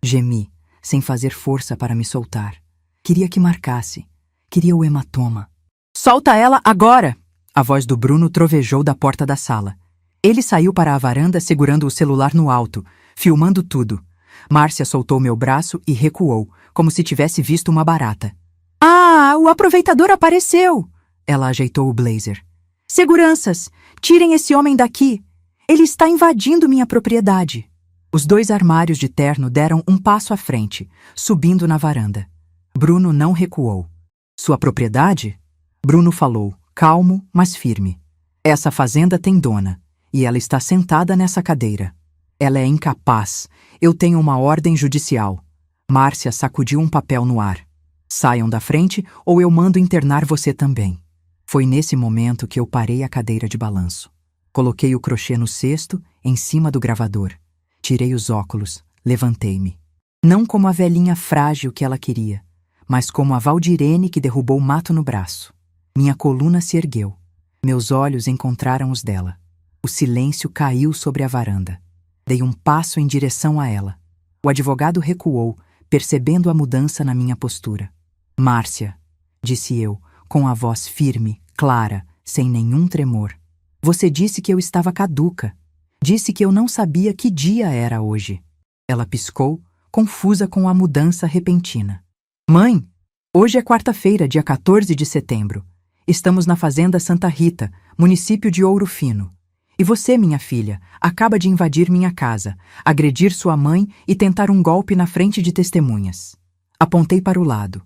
Speaker 1: Gemi, sem fazer força para me soltar. Queria que marcasse. Queria o hematoma. Solta ela agora! A voz do Bruno trovejou da porta da sala. Ele saiu para a varanda segurando o celular no alto, filmando tudo. Márcia soltou meu braço e recuou, como se tivesse visto uma barata. Ah, o aproveitador apareceu! Ela ajeitou o blazer. Seguranças! Tirem esse homem daqui! Ele está invadindo minha propriedade. Os 2 armários de terno deram um passo à frente, subindo na varanda. Bruno não recuou. Sua propriedade? Bruno falou, calmo, mas firme. Essa fazenda tem dona, e ela está sentada nessa cadeira. Ela é incapaz. Eu tenho uma ordem judicial. Márcia sacudiu um papel no ar. Saiam da frente ou eu mando internar você também. Foi nesse momento que eu parei a cadeira de balanço. Coloquei o crochê no cesto, em cima do gravador. Tirei os óculos, levantei-me. Não como a velhinha frágil que ela queria, mas como a Valdirene que derrubou o mato no braço. Minha coluna se ergueu. Meus olhos encontraram os dela. O silêncio caiu sobre a varanda. Dei um passo em direção a ela. O advogado recuou, percebendo a mudança na minha postura. Márcia, disse eu, com a voz firme, clara, sem nenhum tremor. Você disse que eu estava caduca. Disse que eu não sabia que dia era hoje. Ela piscou, confusa com a mudança repentina. Mãe, hoje é quarta-feira, dia 14 de setembro. Estamos na Fazenda Santa Rita, município de Ouro Fino. E você, minha filha, acaba de invadir minha casa, agredir sua mãe e tentar um golpe na frente de testemunhas. Apontei para o lado.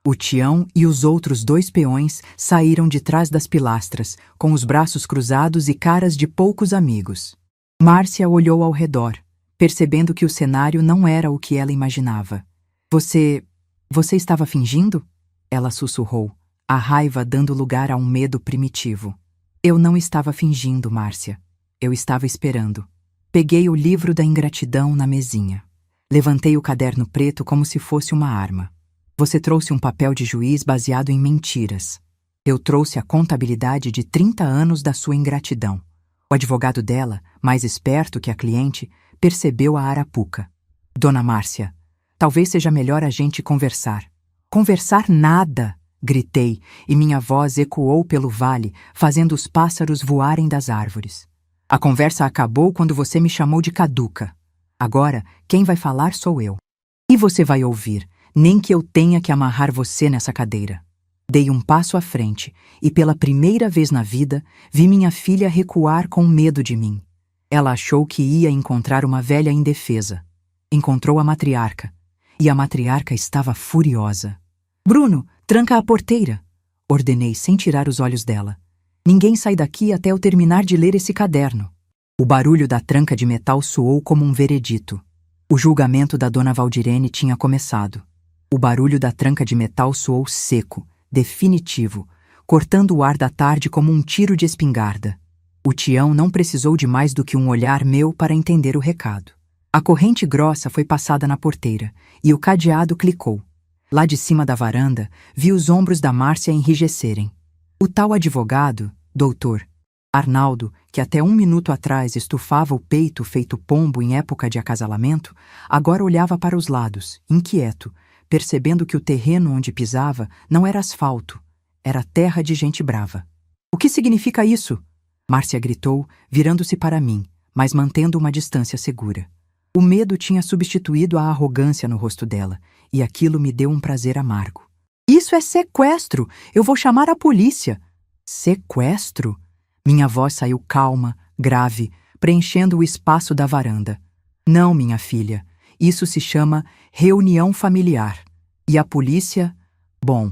Speaker 1: O Tião e os outros 2 peões saíram de trás das pilastras, com os braços cruzados e caras de poucos amigos. Márcia olhou ao redor, percebendo que o cenário não era o que ela imaginava. Você estava fingindo? Ela sussurrou, a raiva dando lugar a um medo primitivo. Eu não estava fingindo, Márcia. Eu estava esperando. Peguei o livro da ingratidão na mesinha. Levantei o caderno preto como se fosse uma arma. Você trouxe um papel de juiz baseado em mentiras. Eu trouxe a contabilidade de 30 anos da sua ingratidão. O advogado dela, mais esperto que a cliente, percebeu a arapuca. Dona Márcia, talvez seja melhor a gente conversar. Conversar nada! Gritei, e minha voz ecoou pelo vale, fazendo os pássaros voarem das árvores. A conversa acabou quando você me chamou de caduca. Agora, quem vai falar sou eu. E você vai ouvir, nem que eu tenha que amarrar você nessa cadeira. Dei um passo à frente, e pela primeira vez na vida, vi minha filha recuar com medo de mim. Ela achou que ia encontrar uma velha indefesa. Encontrou a matriarca, e a matriarca estava furiosa. Bruno, tranca a porteira, ordenei sem tirar os olhos dela. Ninguém sai daqui até eu terminar de ler esse caderno. O barulho da tranca de metal soou como um veredito. O julgamento da dona Valdirene tinha começado. O barulho da tranca de metal soou seco, definitivo, cortando o ar da tarde como um tiro de espingarda. O Tião não precisou de mais do que um olhar meu para entender o recado. A corrente grossa foi passada na porteira, e o cadeado clicou. Lá de cima da varanda, vi os ombros da Márcia enrijecerem. O tal advogado, doutor Arnaldo, que até 1 minuto atrás estufava o peito feito pombo em época de acasalamento, agora olhava para os lados, inquieto, percebendo que o terreno onde pisava não era asfalto, era terra de gente brava. O que significa isso? Márcia gritou, virando-se para mim, mas mantendo uma distância segura. O medo tinha substituído a arrogância no rosto dela, e aquilo me deu um prazer amargo. Isso é sequestro! Eu vou chamar a polícia! Sequestro? Minha voz saiu calma, grave, preenchendo o espaço da varanda. Não, minha filha, isso se chama reunião familiar. E a polícia? Bom,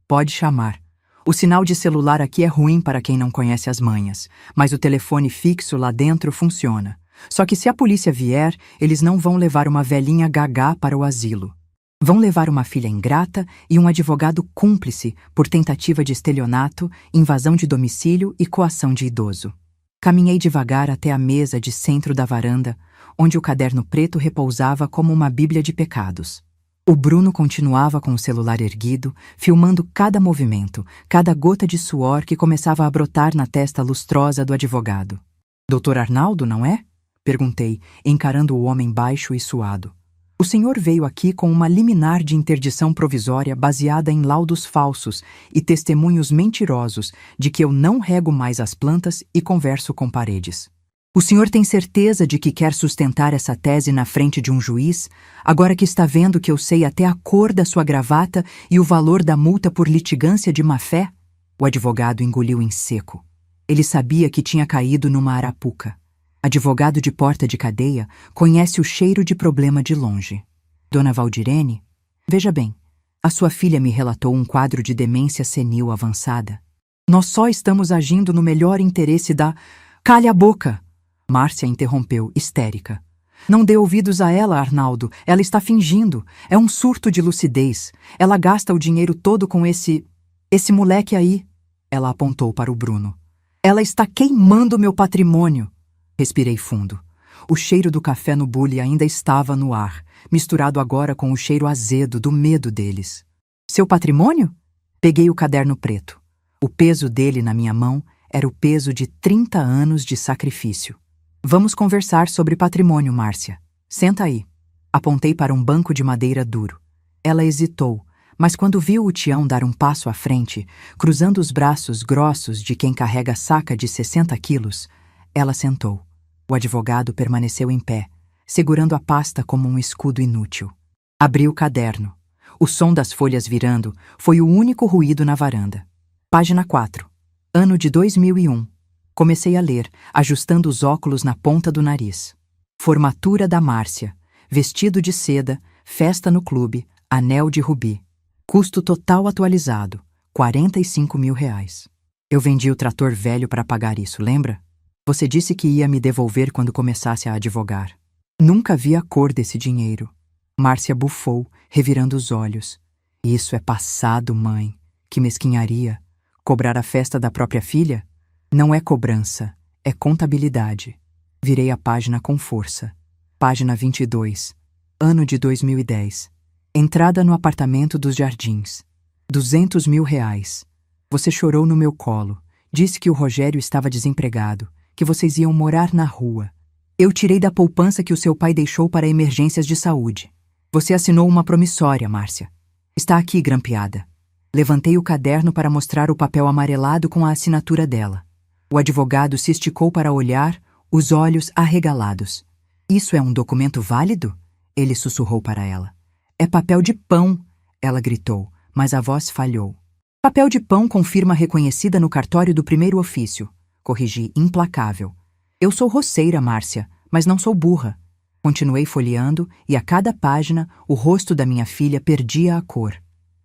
Speaker 1: pode chamar. O sinal de celular aqui é ruim para quem não conhece as manhas, mas o telefone fixo lá dentro funciona. Só que se a polícia vier, eles não vão levar uma velhinha gagá para o asilo. Vão levar uma filha ingrata e um advogado cúmplice por tentativa de estelionato, invasão de domicílio e coação de idoso. Caminhei devagar até a mesa de centro da varanda, onde o caderno preto repousava como uma bíblia de pecados. O Bruno continuava com o celular erguido, filmando cada movimento, cada gota de suor que começava a brotar na testa lustrosa do advogado. Doutor Arnaldo, não é? Perguntei, encarando o homem baixo e suado. O senhor veio aqui com uma liminar de interdição provisória baseada em laudos falsos e testemunhos mentirosos de que eu não rego mais as plantas e converso com paredes. O senhor tem certeza de que quer sustentar essa tese na frente de um juiz, agora que está vendo que eu sei até a cor da sua gravata e o valor da multa por litigância de má-fé? O advogado engoliu em seco. Ele sabia que tinha caído numa arapuca. Advogado de porta de cadeia conhece o cheiro de problema de longe. Dona Valdirene? Veja bem, a sua filha me relatou um quadro de demência senil avançada. Nós só estamos agindo no melhor interesse da... Cale a boca! Márcia interrompeu, histérica. Não dê ouvidos a ela, Arnaldo. Ela está fingindo. É um surto de lucidez. Ela gasta o dinheiro todo com esse moleque aí. Ela apontou para o Bruno. Ela está queimando meu patrimônio. Respirei fundo. O cheiro do café no bule ainda estava no ar, misturado agora com o cheiro azedo do medo deles. Seu patrimônio? Peguei o caderno preto. O peso dele na minha mão era o peso de 30 anos de sacrifício. Vamos conversar sobre patrimônio, Márcia. Senta aí. Apontei para um banco de madeira duro. Ela hesitou, mas quando viu o Tião dar um passo à frente, cruzando os braços grossos de quem carrega saca de 60 quilos, ela sentou. O advogado permaneceu em pé, segurando a pasta como um escudo inútil. Abri o caderno. O som das folhas virando foi o único ruído na varanda. Página 4. Ano de 2001. Comecei a ler, ajustando os óculos na ponta do nariz. Formatura da Márcia. Vestido de seda, festa no clube, anel de rubi. Custo total atualizado, R$ 45 mil. Eu vendi o trator velho para pagar isso, lembra? Você disse que ia me devolver quando começasse a advogar. Nunca vi a cor desse dinheiro. Márcia bufou, revirando os olhos. Isso é passado, mãe. Que mesquinharia. Cobrar a festa da própria filha? Não é cobrança, é contabilidade. Virei a página com força. Página 22. Ano de 2010. Entrada no apartamento dos Jardins. R$ 200 mil. Você chorou no meu colo. Disse que o Rogério estava desempregado, que vocês iam morar na rua. Eu tirei da poupança que o seu pai deixou para emergências de saúde. Você assinou uma promissória, Márcia. Está aqui grampeada. Levantei o caderno para mostrar o papel amarelado com a assinatura dela. O advogado se esticou para olhar, os olhos arregalados. Isso é um documento válido? Ele sussurrou para ela. É papel de pão, ela gritou, mas a voz falhou. Papel de pão com firma reconhecida no cartório do primeiro ofício. Corrigi, implacável. Eu sou roceira, Márcia, mas não sou burra. Continuei folheando e a cada página o rosto da minha filha perdia a cor.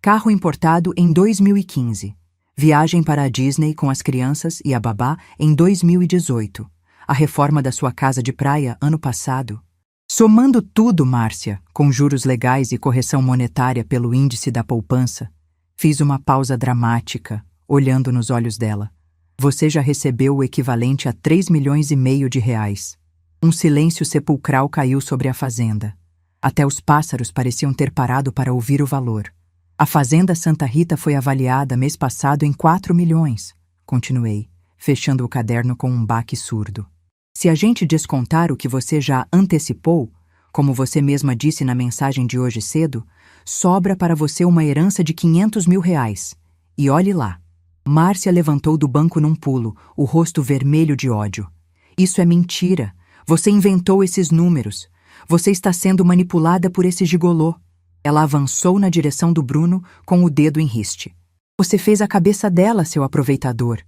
Speaker 1: Carro importado em 2015. Viagem para a Disney com as crianças e a babá em 2018. A reforma da sua casa de praia ano passado. Somando tudo, Márcia, com juros legais e correção monetária pelo índice da poupança, fiz uma pausa dramática, olhando nos olhos dela. Você já recebeu o equivalente a R$ 3,5 milhões. Um silêncio sepulcral caiu sobre a fazenda. Até os pássaros pareciam ter parado para ouvir o valor. A fazenda Santa Rita foi avaliada mês passado em 4 milhões. Continuei, fechando o caderno com um baque surdo. Se a gente descontar o que você já antecipou, como você mesma disse na mensagem de hoje cedo, sobra para você uma herança de R$ 500 mil. E olhe lá. Márcia levantou do banco num pulo, o rosto vermelho de ódio. Isso é mentira. Você inventou esses números. Você está sendo manipulada por esse gigolô. Ela avançou na direção do Bruno com o dedo em riste. Você fez a cabeça dela, seu aproveitador.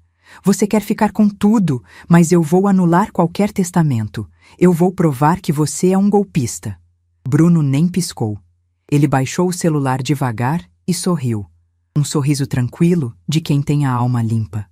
Speaker 1: Você quer ficar com tudo, mas eu vou anular qualquer testamento. Eu vou provar que você é um golpista. Bruno nem piscou. Ele baixou o celular devagar e sorriu. Um sorriso tranquilo de quem tem a alma limpa.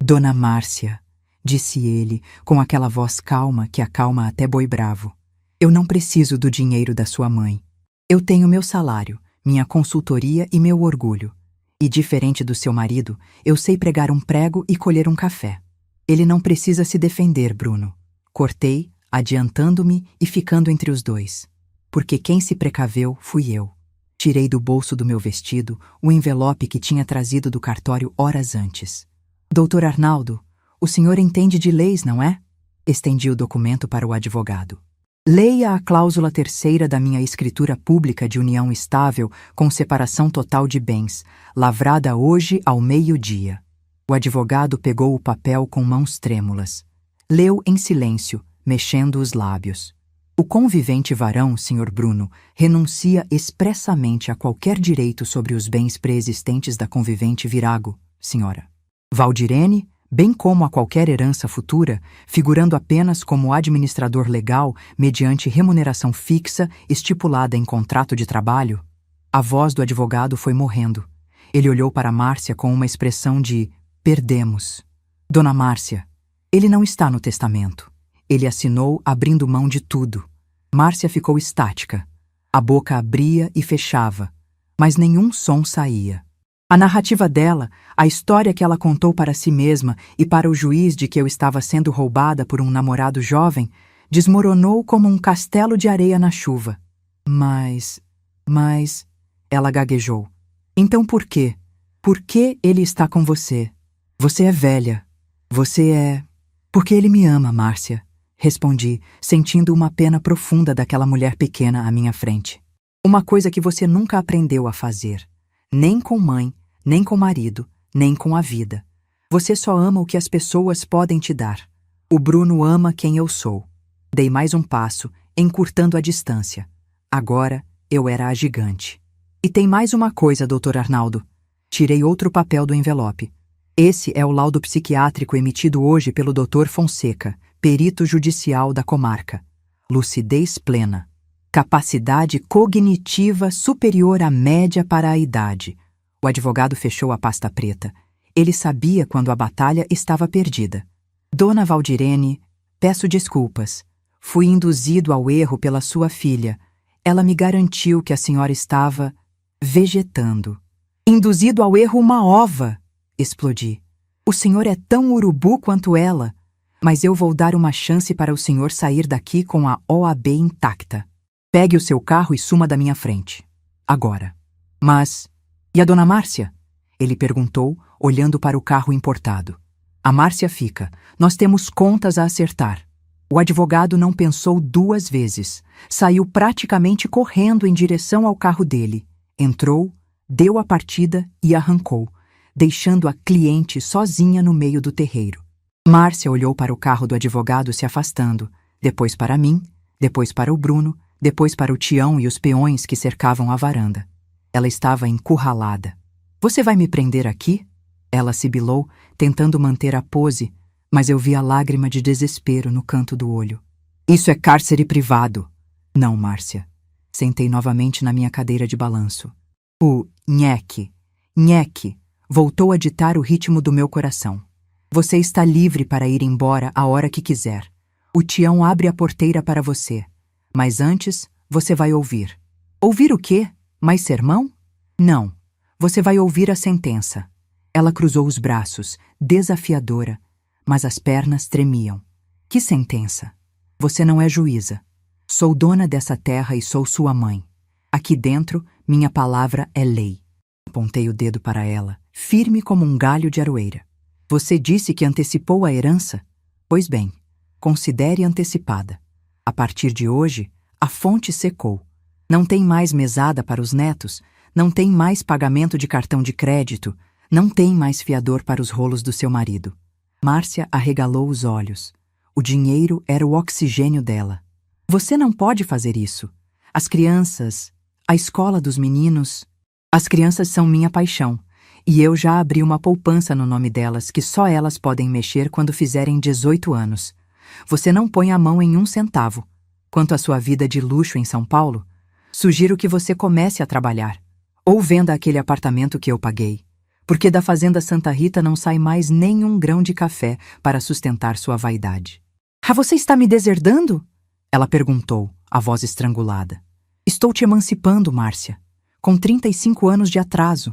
Speaker 1: Dona Márcia, disse ele, com aquela voz calma que acalma até boi bravo. Eu não preciso do dinheiro da sua mãe. Eu tenho meu salário, minha consultoria e meu orgulho. E diferente do seu marido, eu sei pregar um prego e colher um café. Ele não precisa se defender, Bruno. Cortei, adiantando-me e ficando entre os dois. Porque quem se precaveu fui eu. Tirei do bolso do meu vestido o envelope que tinha trazido do cartório horas antes. Doutor Arnaldo, o senhor entende de leis, não é? Estendi o documento para o advogado. Leia a cláusula 3ª da minha escritura pública de união estável com separação total de bens, lavrada hoje ao meio-dia. O advogado pegou o papel com mãos trêmulas. Leu em silêncio, mexendo os lábios. O convivente varão, Sr. Bruno, renuncia expressamente a qualquer direito sobre os bens preexistentes da convivente virago, senhora. Valdirene, bem como a qualquer herança futura, figurando apenas como administrador legal mediante remuneração fixa estipulada em contrato de trabalho. A voz do advogado foi morrendo. Ele olhou para Márcia com uma expressão de perdemos. Dona Márcia, ele não está no testamento. Ele assinou abrindo mão de tudo. Márcia ficou estática. A boca abria e fechava, mas nenhum som saía. A narrativa dela, a história que ela contou para si mesma e para o juiz de que eu estava sendo roubada por um namorado jovem, desmoronou como um castelo de areia na chuva. Mas... Ela gaguejou. Então por quê? Por que ele está com você? Você é velha. Você é... Porque ele me ama, Márcia. Respondi, sentindo uma pena profunda daquela mulher pequena à minha frente. Uma coisa que você nunca aprendeu a fazer. Nem com mãe, nem com marido, nem com a vida. Você só ama o que as pessoas podem te dar. O Bruno ama quem eu sou. Dei mais um passo encurtando a distância. Agora eu era a gigante. E tem mais uma coisa, Dr. Arnaldo. Tirei outro papel do envelope. Esse é o laudo psiquiátrico emitido hoje pelo Dr. Fonseca, perito judicial da comarca. Lucidez plena. Capacidade cognitiva superior à média para a idade. O advogado fechou a pasta preta. Ele sabia quando a batalha estava perdida. Dona Valdirene, peço desculpas. Fui induzido ao erro pela sua filha. Ela me garantiu que a senhora estava vegetando. Induzido ao erro uma ova! Explodi. O senhor é tão urubu quanto ela, mas eu vou dar uma chance para o senhor sair daqui com a OAB intacta. Pegue o seu carro e suma da minha frente. Agora. Mas, e a dona Márcia? Ele perguntou, olhando para o carro importado. A Márcia fica. Nós temos contas a acertar. O advogado não pensou duas vezes. Saiu praticamente correndo em direção ao carro dele. Entrou, deu a partida e arrancou, deixando a cliente sozinha no meio do terreiro. Márcia olhou para o carro do advogado se afastando, depois para mim, depois para o Bruno, depois para o Tião e os peões que cercavam a varanda. Ela estava encurralada. Você vai me prender aqui? Ela sibilou, tentando manter a pose, mas eu vi a lágrima de desespero no canto do olho. Isso é cárcere privado. Não, Márcia. Sentei novamente na minha cadeira de balanço. O nheque, nheque, voltou a ditar o ritmo do meu coração. Você está livre para ir embora a hora que quiser. O Tião abre a porteira para você. Mas antes, você vai ouvir. Ouvir o quê? Mais sermão? Não. Você vai ouvir a sentença. Ela cruzou os braços, desafiadora, mas as pernas tremiam. Que sentença? Você não é juíza. Sou dona dessa terra e sou sua mãe. Aqui dentro, minha palavra é lei. Apontei o dedo para ela, firme como um galho de aroeira. Você disse que antecipou a herança? Pois bem, considere antecipada. A partir de hoje, a fonte secou. Não tem mais mesada para os netos, não tem mais pagamento de cartão de crédito, não tem mais fiador para os rolos do seu marido. Márcia arregalou os olhos. O dinheiro era o oxigênio dela. Você não pode fazer isso. As crianças, a escola dos meninos... As crianças são minha paixão, e eu já abri uma poupança no nome delas que só elas podem mexer quando fizerem 18 anos. Você não põe a mão em 1 centavo. Quanto à sua vida de luxo em São Paulo, sugiro que você comece a trabalhar. Ou venda aquele apartamento que eu paguei. Porque da Fazenda Santa Rita não sai mais nem um grão de café para sustentar sua vaidade. Ah, você está me deserdando? Ela perguntou, a voz estrangulada. Estou te emancipando, Márcia. Com 35 anos de atraso.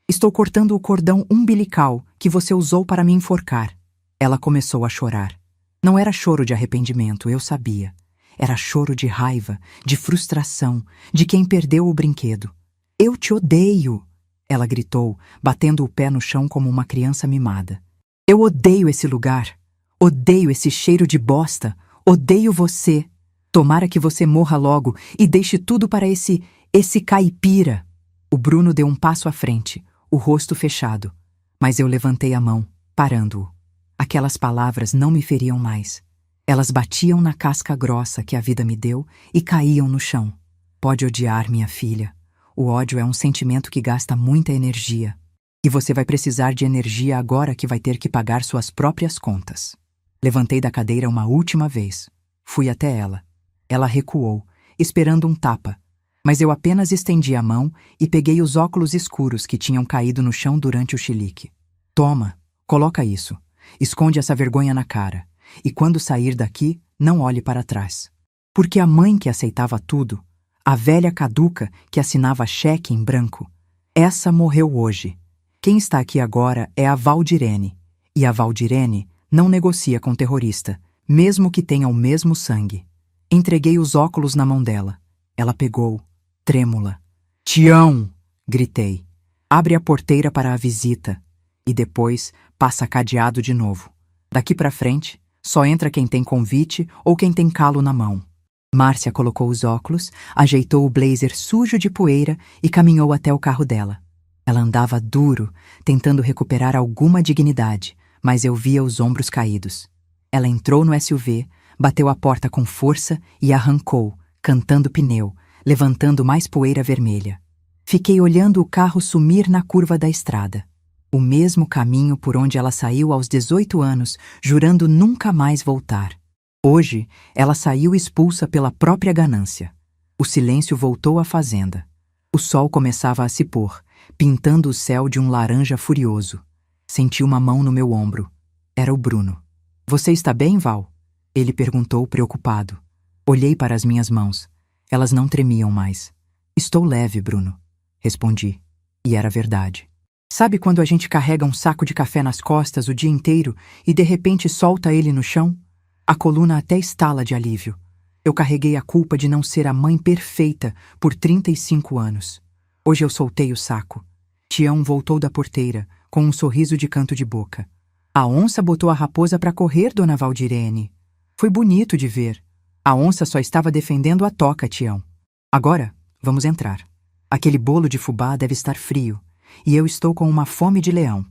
Speaker 1: Estou cortando o cordão umbilical que você usou para me enforcar. Ela começou a chorar. Não era choro de arrependimento, eu sabia. Era choro de raiva, de frustração, de quem perdeu o brinquedo. Eu te odeio! Ela gritou, batendo o pé no chão como uma criança mimada. Eu odeio esse lugar. Odeio esse cheiro de bosta. Odeio você. Tomara que você morra logo e deixe tudo para esse caipira. O Bruno deu um passo à frente, o rosto fechado. Mas eu levantei a mão, parando-o. Aquelas palavras não me feriam mais. Elas batiam na casca grossa que a vida me deu e caíam no chão. Pode odiar, minha filha. O ódio é um sentimento que gasta muita energia. E você vai precisar de energia agora que vai ter que pagar suas próprias contas. Levantei da cadeira uma última vez. Fui até ela. Ela recuou, esperando um tapa. Mas eu apenas estendi a mão e peguei os óculos escuros que tinham caído no chão durante o chilique. Toma, coloca isso. Esconde essa vergonha na cara. E quando sair daqui, não olhe para trás. Porque a mãe que aceitava tudo, a velha caduca que assinava cheque em branco, essa morreu hoje. Quem está aqui agora é a Valdirene. E a Valdirene não negocia com terrorista, mesmo que tenha o mesmo sangue. Entreguei os óculos na mão dela. Ela pegou, trêmula. Tião! Gritei. Abre a porteira para a visita. E depois passa cadeado de novo. Daqui para frente, só entra quem tem convite ou quem tem calo na mão. Márcia colocou os óculos, ajeitou o blazer sujo de poeira e caminhou até o carro dela. Ela andava duro, tentando recuperar alguma dignidade, mas eu via os ombros caídos. Ela entrou no SUV, bateu a porta com força e arrancou, cantando pneu, levantando mais poeira vermelha. Fiquei olhando o carro sumir na curva da estrada. O mesmo caminho por onde ela saiu aos 18 anos, jurando nunca mais voltar. Hoje, ela saiu expulsa pela própria ganância. O silêncio voltou à fazenda. O sol começava a se pôr, pintando o céu de um laranja furioso. Senti uma mão no meu ombro. Era o Bruno. Você está bem, Val? Ele perguntou preocupado. Olhei para as minhas mãos. Elas não tremiam mais. Estou leve, Bruno. Respondi. E era verdade. Sabe quando a gente carrega um saco de café nas costas o dia inteiro e de repente solta ele no chão? A coluna até estala de alívio. Eu carreguei a culpa de não ser a mãe perfeita por 35 anos. Hoje eu soltei o saco. Tião voltou da porteira, com um sorriso de canto de boca. A onça botou a raposa para correr, dona Valdirene. Foi bonito de ver. A onça só estava defendendo a toca, Tião. Agora, vamos entrar. Aquele bolo de fubá deve estar frio, e eu estou com uma fome de leão.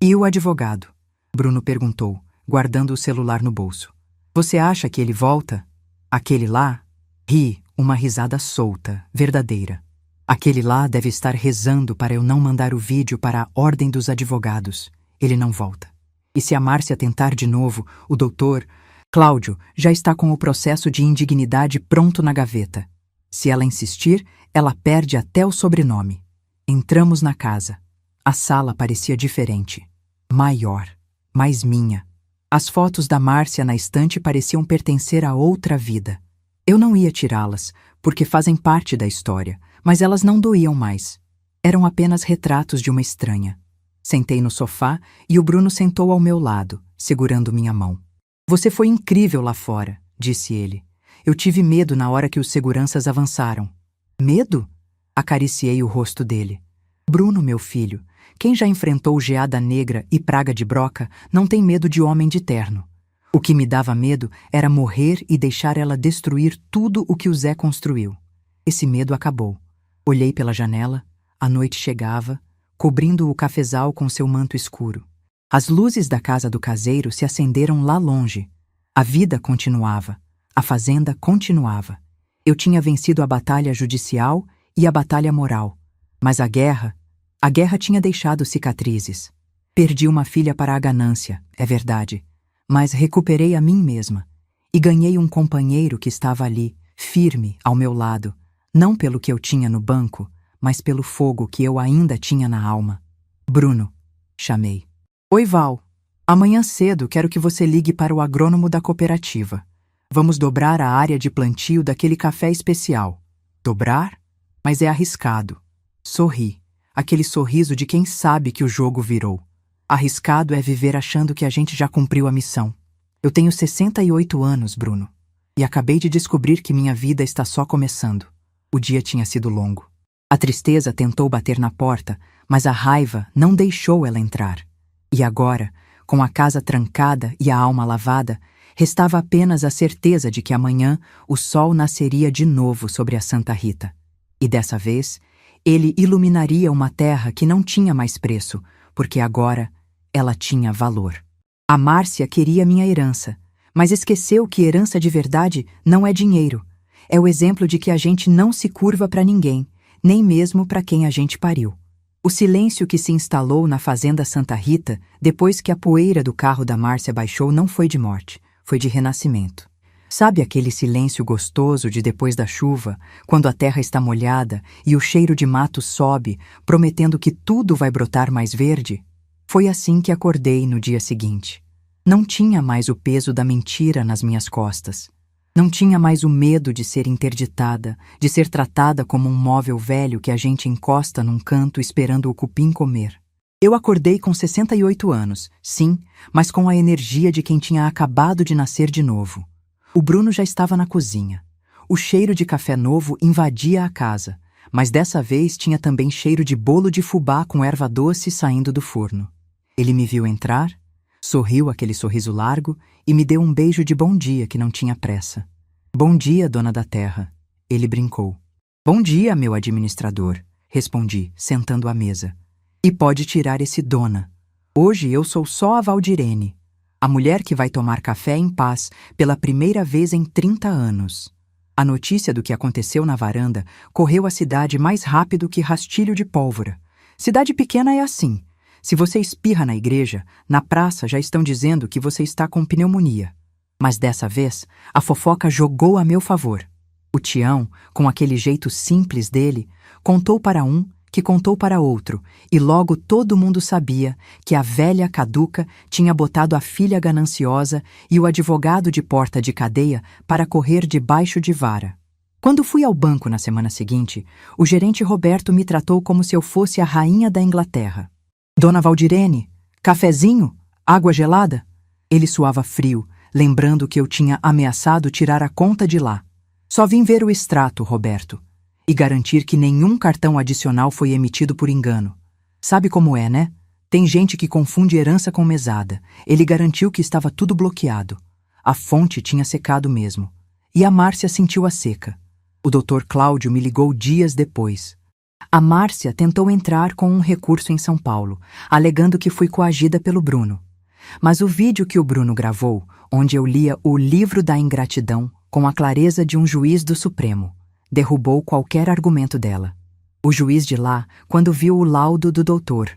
Speaker 1: E o advogado? Bruno perguntou, guardando o celular no bolso. Você acha que ele volta? Aquele lá? Ri, uma risada solta, verdadeira. Aquele lá deve estar rezando para eu não mandar o vídeo para a ordem dos advogados. Ele não volta. E se a Márcia tentar de novo, o doutor Cláudio já está com o processo de indignidade pronto na gaveta. Se ela insistir, ela perde até o sobrenome. Entramos na casa. A sala parecia diferente. Maior. Mais minha. As fotos da Márcia na estante pareciam pertencer a outra vida. Eu não ia tirá-las, porque fazem parte da história, mas elas não doíam mais. Eram apenas retratos de uma estranha. Sentei no sofá e o Bruno sentou ao meu lado, segurando minha mão. Você foi incrível lá fora, disse ele. Eu tive medo na hora que os seguranças avançaram. Medo? Acariciei o rosto dele. Bruno, meu filho, quem já enfrentou geada negra e praga de broca não tem medo de homem de terno. O que me dava medo era morrer e deixar ela destruir tudo o que o Zé construiu. Esse medo acabou. Olhei pela janela, a noite chegava, cobrindo o cafezal com seu manto escuro. As luzes da casa do caseiro se acenderam lá longe. A vida continuava. A fazenda continuava. Eu tinha vencido a batalha judicial e a batalha moral. Mas a guerra tinha deixado cicatrizes. Perdi uma filha para a ganância, é verdade. Mas recuperei a mim mesma. E ganhei um companheiro que estava ali, firme, ao meu lado. Não pelo que eu tinha no banco, mas pelo fogo que eu ainda tinha na alma. Bruno, chamei. Oi, Val. Amanhã cedo quero que você ligue para o agrônomo da cooperativa. Vamos dobrar a área de plantio daquele café especial. Dobrar? Mas é arriscado. Sorri. Aquele sorriso de quem sabe que o jogo virou. Arriscado é viver achando que a gente já cumpriu a missão. Eu tenho 68 anos, Bruno. E acabei de descobrir que minha vida está só começando. O dia tinha sido longo. A tristeza tentou bater na porta, mas a raiva não deixou ela entrar. E agora, com a casa trancada e a alma lavada, restava apenas a certeza de que amanhã o sol nasceria de novo sobre a Santa Rita. E dessa vez, ele iluminaria uma terra que não tinha mais preço, porque agora ela tinha valor. A Márcia queria minha herança, mas esqueceu que herança de verdade não é dinheiro. É o exemplo de que a gente não se curva para ninguém, nem mesmo para quem a gente pariu. O silêncio que se instalou na fazenda Santa Rita, depois que a poeira do carro da Márcia baixou, não foi de morte, foi de renascimento. Sabe aquele silêncio gostoso de depois da chuva, quando a terra está molhada e o cheiro de mato sobe, prometendo que tudo vai brotar mais verde? Foi assim que acordei no dia seguinte. Não tinha mais o peso da mentira nas minhas costas. Não tinha mais o medo de ser interditada, de ser tratada como um móvel velho que a gente encosta num canto esperando o cupim comer. Eu acordei com 68 anos, sim, mas com a energia de quem tinha acabado de nascer de novo. O Bruno já estava na cozinha. O cheiro de café novo invadia a casa, mas dessa vez tinha também cheiro de bolo de fubá com erva doce saindo do forno. Ele me viu entrar, sorriu aquele sorriso largo e me deu um beijo de bom dia que não tinha pressa. Bom dia, dona da terra. Ele brincou. Bom dia, meu administrador, respondi, sentando à mesa. E pode tirar esse dona. Hoje eu sou só a Valdirene. A mulher que vai tomar café em paz pela primeira vez em 30 anos. A notícia do que aconteceu na varanda correu a cidade mais rápido que rastilho de pólvora. Cidade pequena é assim. Se você espirra na igreja, na praça já estão dizendo que você está com pneumonia. Mas dessa vez, a fofoca jogou a meu favor. O Tião, com aquele jeito simples dele, contou para um, que contou para outro, e logo todo mundo sabia que a velha caduca tinha botado a filha gananciosa e o advogado de porta de cadeia para correr debaixo de vara. Quando fui ao banco na semana seguinte, o gerente Roberto me tratou como se eu fosse a rainha da Inglaterra. Dona Valdirene, cafezinho? Água gelada? Ele suava frio, lembrando que eu tinha ameaçado tirar a conta de lá. Só vim ver o extrato, Roberto, e garantir que nenhum cartão adicional foi emitido por engano. Sabe como é, né? Tem gente que confunde herança com mesada. Ele garantiu que estava tudo bloqueado. A fonte tinha secado mesmo. E a Márcia sentiu a seca. O Dr. Cláudio me ligou dias depois. A Márcia tentou entrar com um recurso em São Paulo, alegando que fui coagida pelo Bruno. Mas o vídeo que o Bruno gravou, onde eu lia o livro da ingratidão com a clareza de um juiz do Supremo, derrubou qualquer argumento dela. O juiz de lá, quando viu o laudo do doutor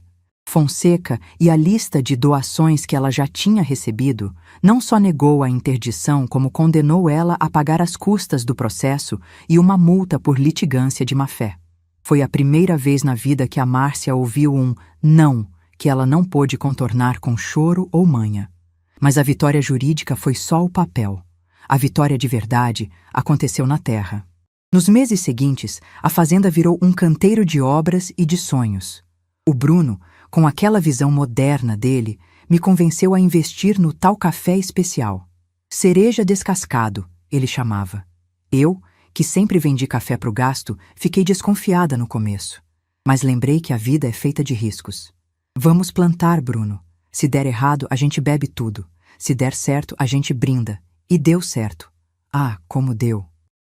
Speaker 1: Fonseca e a lista de doações que ela já tinha recebido, não só negou a interdição, como condenou ela a pagar as custas do processo e uma multa por litigância de má-fé. Foi a primeira vez na vida que a Márcia ouviu um não que ela não pôde contornar com choro ou manha. Mas a vitória jurídica foi só o papel. A vitória de verdade aconteceu na terra. Nos meses seguintes, a fazenda virou um canteiro de obras e de sonhos. O Bruno, com aquela visão moderna dele, me convenceu a investir no tal café especial. Cereja descascado, ele chamava. Eu, que sempre vendi café para o gasto, fiquei desconfiada no começo. Mas lembrei que a vida é feita de riscos. Vamos plantar, Bruno. Se der errado, a gente bebe tudo. Se der certo, a gente brinda. E deu certo. Ah, como deu!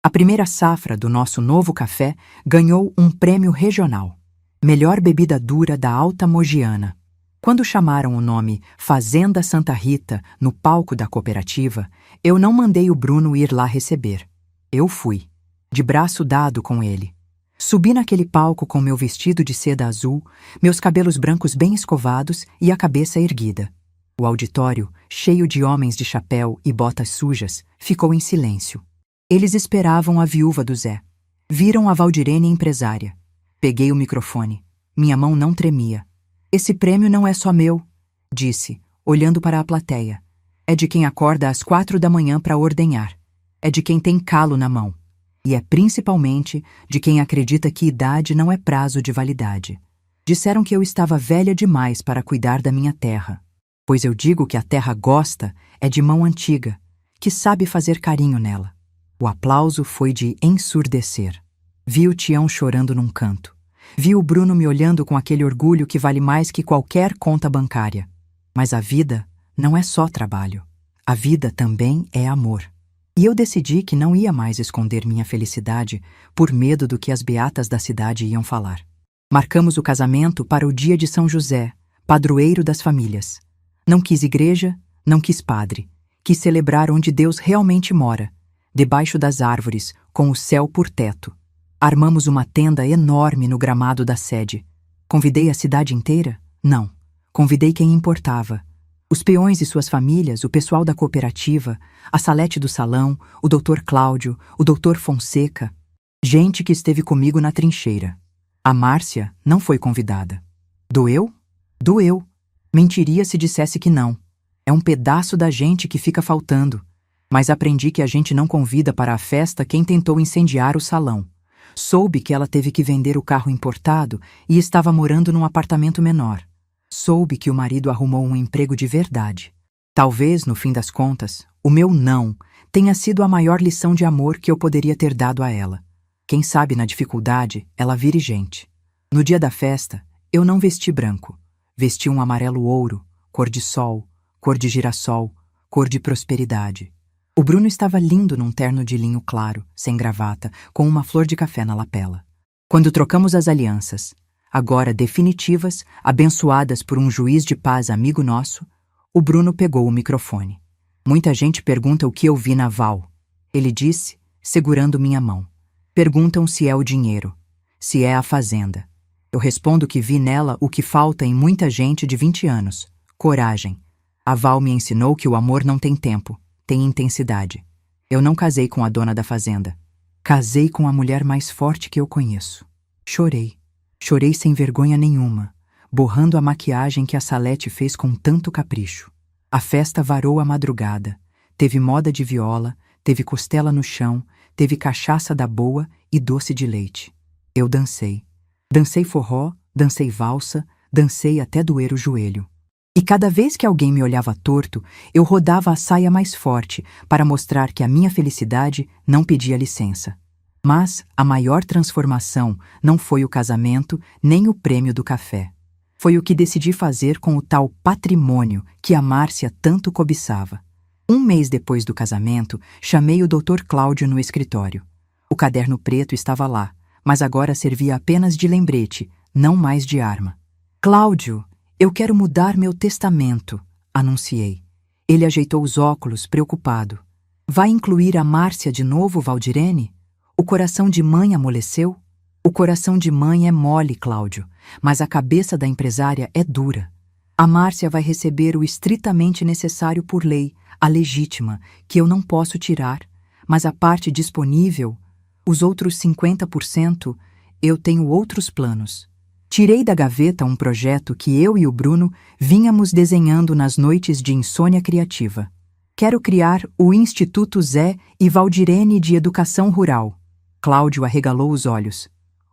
Speaker 1: A primeira safra do nosso novo café ganhou um prêmio regional. Melhor bebida dura da Alta Mogiana. Quando chamaram o nome Fazenda Santa Rita no palco da cooperativa, eu não mandei o Bruno ir lá receber. Eu fui, de braço dado com ele. Subi naquele palco com meu vestido de seda azul, meus cabelos brancos bem escovados e a cabeça erguida. O auditório, cheio de homens de chapéu e botas sujas, ficou em silêncio. Eles esperavam a viúva do Zé. Viram a Valdirene empresária. Peguei o microfone. Minha mão não tremia. Esse prêmio não é só meu, disse, olhando para a plateia. É de quem acorda às 4 da manhã para ordenhar. É de quem tem calo na mão. E é principalmente de quem acredita que idade não é prazo de validade. Disseram que eu estava velha demais para cuidar da minha terra. Pois eu digo que a terra gosta é de mão antiga, que sabe fazer carinho nela. O aplauso foi de ensurdecer. Vi o Tião chorando num canto. Vi o Bruno me olhando com aquele orgulho que vale mais que qualquer conta bancária. Mas a vida não é só trabalho. A vida também é amor. E eu decidi que não ia mais esconder minha felicidade por medo do que as beatas da cidade iam falar. Marcamos o casamento para o dia de São José, padroeiro das famílias. Não quis igreja, não quis padre. Quis celebrar onde Deus realmente mora, debaixo das árvores, com o céu por teto. Armamos uma tenda enorme no gramado da sede. Convidei a cidade inteira? Não. Convidei quem importava. Os peões e suas famílias, o pessoal da cooperativa, a Salete do salão, o Dr. Cláudio, o Dr. Fonseca. Gente que esteve comigo na trincheira. A Márcia não foi convidada. Doeu? Doeu. Mentiria se dissesse que não. É um pedaço da gente que fica faltando. Mas aprendi que a gente não convida para a festa quem tentou incendiar o salão. Soube que ela teve que vender o carro importado e estava morando num apartamento menor. Soube que o marido arrumou um emprego de verdade. Talvez, no fim das contas, o meu não tenha sido a maior lição de amor que eu poderia ter dado a ela. Quem sabe na dificuldade ela vire gente. No dia da festa, eu não vesti branco. Vesti um amarelo ouro, cor de sol, cor de girassol, cor de prosperidade. O Bruno estava lindo num terno de linho claro, sem gravata, com uma flor de café na lapela. Quando trocamos as alianças, agora definitivas, abençoadas por um juiz de paz amigo nosso, O Bruno pegou o microfone. Muita gente pergunta o que eu vi na Val. Ele disse, segurando minha mão. Perguntam se é o dinheiro, se é a fazenda. Eu respondo que vi nela o que falta em muita gente de 20 anos. Coragem. A Val me ensinou que o amor não tem tempo, tem intensidade. Eu não casei com a dona da fazenda. Casei com a mulher mais forte que eu conheço. Chorei. Chorei sem vergonha nenhuma, borrando a maquiagem que a Salete fez com tanto capricho. A festa varou a madrugada. Teve moda de viola, teve costela no chão, teve cachaça da boa e doce de leite. Eu dancei. Dancei forró, dancei valsa, dancei até doer o joelho. E cada vez que alguém me olhava torto, eu rodava a saia mais forte para mostrar que a minha felicidade não pedia licença. Mas a maior transformação não foi o casamento nem o prêmio do café. Foi o que decidi fazer com o tal patrimônio que a Márcia tanto cobiçava. Um mês depois do casamento, chamei o Dr. Cláudio no escritório. O caderno preto estava lá, mas agora servia apenas de lembrete, não mais de arma. Cláudio, eu quero mudar meu testamento, anunciei. Ele ajeitou os óculos, preocupado. Vai incluir a Márcia de novo, Valdirene? O coração de mãe amoleceu? O coração de mãe é mole, Cláudio, mas a cabeça da empresária é dura. A Márcia vai receber o estritamente necessário por lei, a legítima, que eu não posso tirar, mas a parte disponível, os outros 50%, eu tenho outros planos. Tirei da gaveta um projeto que eu e o Bruno vínhamos desenhando nas noites de insônia criativa. Quero criar o Instituto Zé e Valdirene de Educação Rural. Cláudio arregalou os olhos.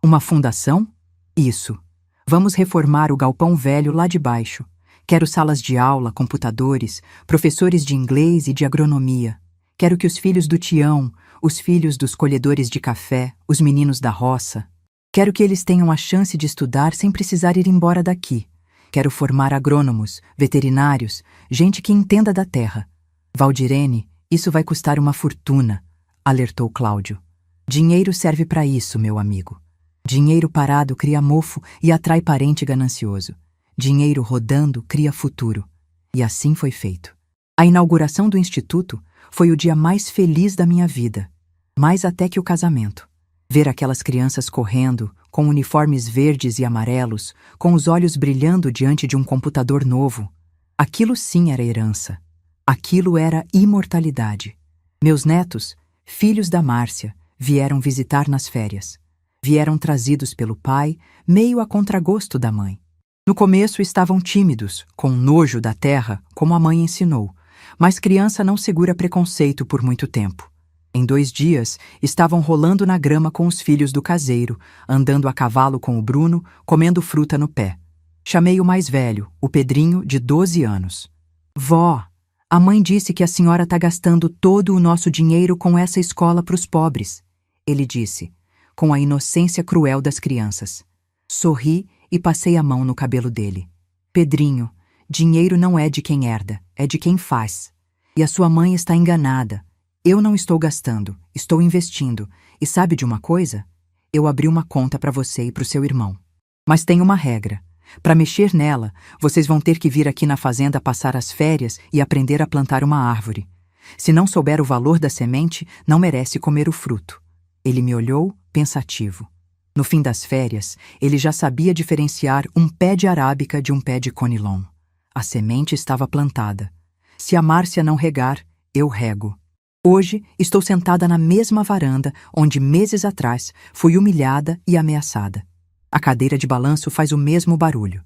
Speaker 1: Uma fundação? Isso. Vamos reformar o galpão velho lá de baixo. Quero salas de aula, computadores, professores de inglês e de agronomia. Quero que os filhos do Tião, os filhos dos colhedores de café, os meninos da roça, quero que eles tenham a chance de estudar sem precisar ir embora daqui. Quero formar agrônomos, veterinários, gente que entenda da terra. Valdirene, isso vai custar uma fortuna, alertou Cláudio. Dinheiro serve para isso, meu amigo. Dinheiro parado cria mofo e atrai parente ganancioso. Dinheiro rodando cria futuro. E assim foi feito. A inauguração do Instituto foi o dia mais feliz da minha vida, mais até que o casamento. Ver aquelas crianças correndo, com uniformes verdes e amarelos, com os olhos brilhando diante de um computador novo. Aquilo sim era herança. Aquilo era imortalidade. Meus netos, filhos da Márcia, vieram visitar nas férias. Vieram trazidos pelo pai, meio a contragosto da mãe. No começo estavam tímidos, com nojo da terra, como a mãe ensinou, mas criança não segura preconceito por muito tempo. Em 2 dias, estavam rolando na grama com os filhos do caseiro, andando a cavalo com o Bruno, comendo fruta no pé. Chamei o mais velho, o Pedrinho, de 12 anos. Vó, a mãe disse que a senhora está gastando todo o nosso dinheiro com essa escola para os pobres, ele disse, com a inocência cruel das crianças. Sorri e passei a mão no cabelo dele. Pedrinho, dinheiro não é de quem herda, é de quem faz. E a sua mãe está enganada. Eu não estou gastando, estou investindo. E sabe de uma coisa? Eu abri uma conta para você e para o seu irmão. Mas tem uma regra. Para mexer nela, vocês vão ter que vir aqui na fazenda passar as férias e aprender a plantar uma árvore. Se não souber o valor da semente, não merece comer o fruto. Ele me olhou, pensativo. No fim das férias, ele já sabia diferenciar um pé de arábica de um pé de conilon. A semente estava plantada. Se a Márcia não regar, eu rego. Hoje, estou sentada na mesma varanda onde meses atrás fui humilhada e ameaçada. A cadeira de balanço faz o mesmo barulho.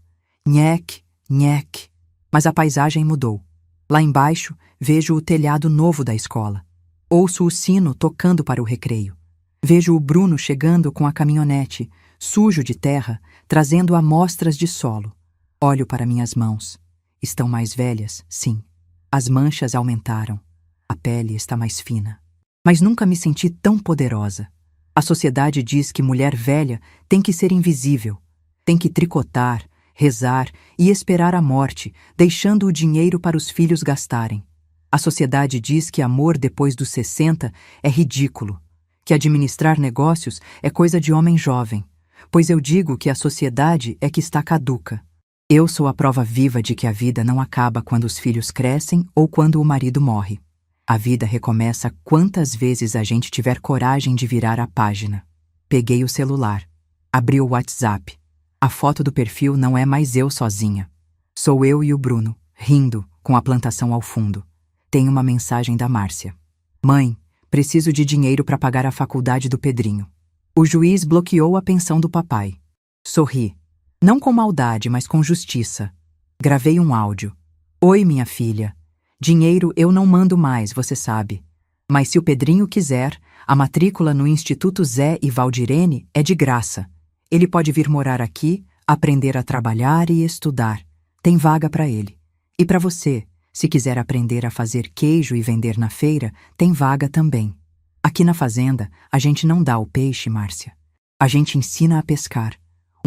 Speaker 1: Nhec, nhec. Mas a paisagem mudou. Lá embaixo, vejo o telhado novo da escola. Ouço o sino tocando para o recreio. Vejo o Bruno chegando com a caminhonete, sujo de terra, trazendo amostras de solo. Olho para minhas mãos. Estão mais velhas, sim. As manchas aumentaram. A pele está mais fina. Mas nunca me senti tão poderosa. A sociedade diz que mulher velha tem que ser invisível. Tem que tricotar, rezar e esperar a morte, deixando o dinheiro para os filhos gastarem. A sociedade diz que amor depois dos 60 é ridículo, que administrar negócios é coisa de homem jovem, pois eu digo que a sociedade é que está caduca. Eu sou a prova viva de que a vida não acaba quando os filhos crescem ou quando o marido morre. A vida recomeça quantas vezes a gente tiver coragem de virar a página. Peguei o celular. Abri o WhatsApp. A foto do perfil não é mais eu sozinha. Sou eu e o Bruno, rindo, com a plantação ao fundo. Tem uma mensagem da Márcia. Mãe, preciso de dinheiro para pagar a faculdade do Pedrinho. O juiz bloqueou a pensão do papai. Sorri. Não com maldade, mas com justiça. Gravei um áudio. Oi, minha filha. Dinheiro eu não mando mais, você sabe. Mas se o Pedrinho quiser, a matrícula no Instituto Zé e Valdirene é de graça. Ele pode vir morar aqui, aprender a trabalhar e estudar. Tem vaga para ele. E para você, se quiser aprender a fazer queijo e vender na feira, tem vaga também. Aqui na fazenda, a gente não dá o peixe, Márcia. A gente ensina a pescar.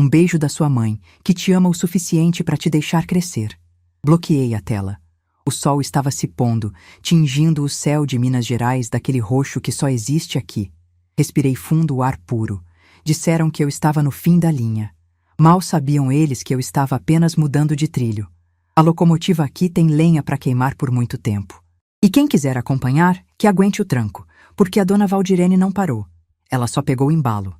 Speaker 1: Um beijo da sua mãe, que te ama o suficiente para te deixar crescer. Bloqueei a tela. O sol estava se pondo, tingindo o céu de Minas Gerais daquele roxo que só existe aqui. Respirei fundo o ar puro. Disseram que eu estava no fim da linha. Mal sabiam eles que eu estava apenas mudando de trilho. A locomotiva aqui tem lenha para queimar por muito tempo. E quem quiser acompanhar, que aguente o tranco, porque a dona Valdirene não parou. Ela só pegou o embalo.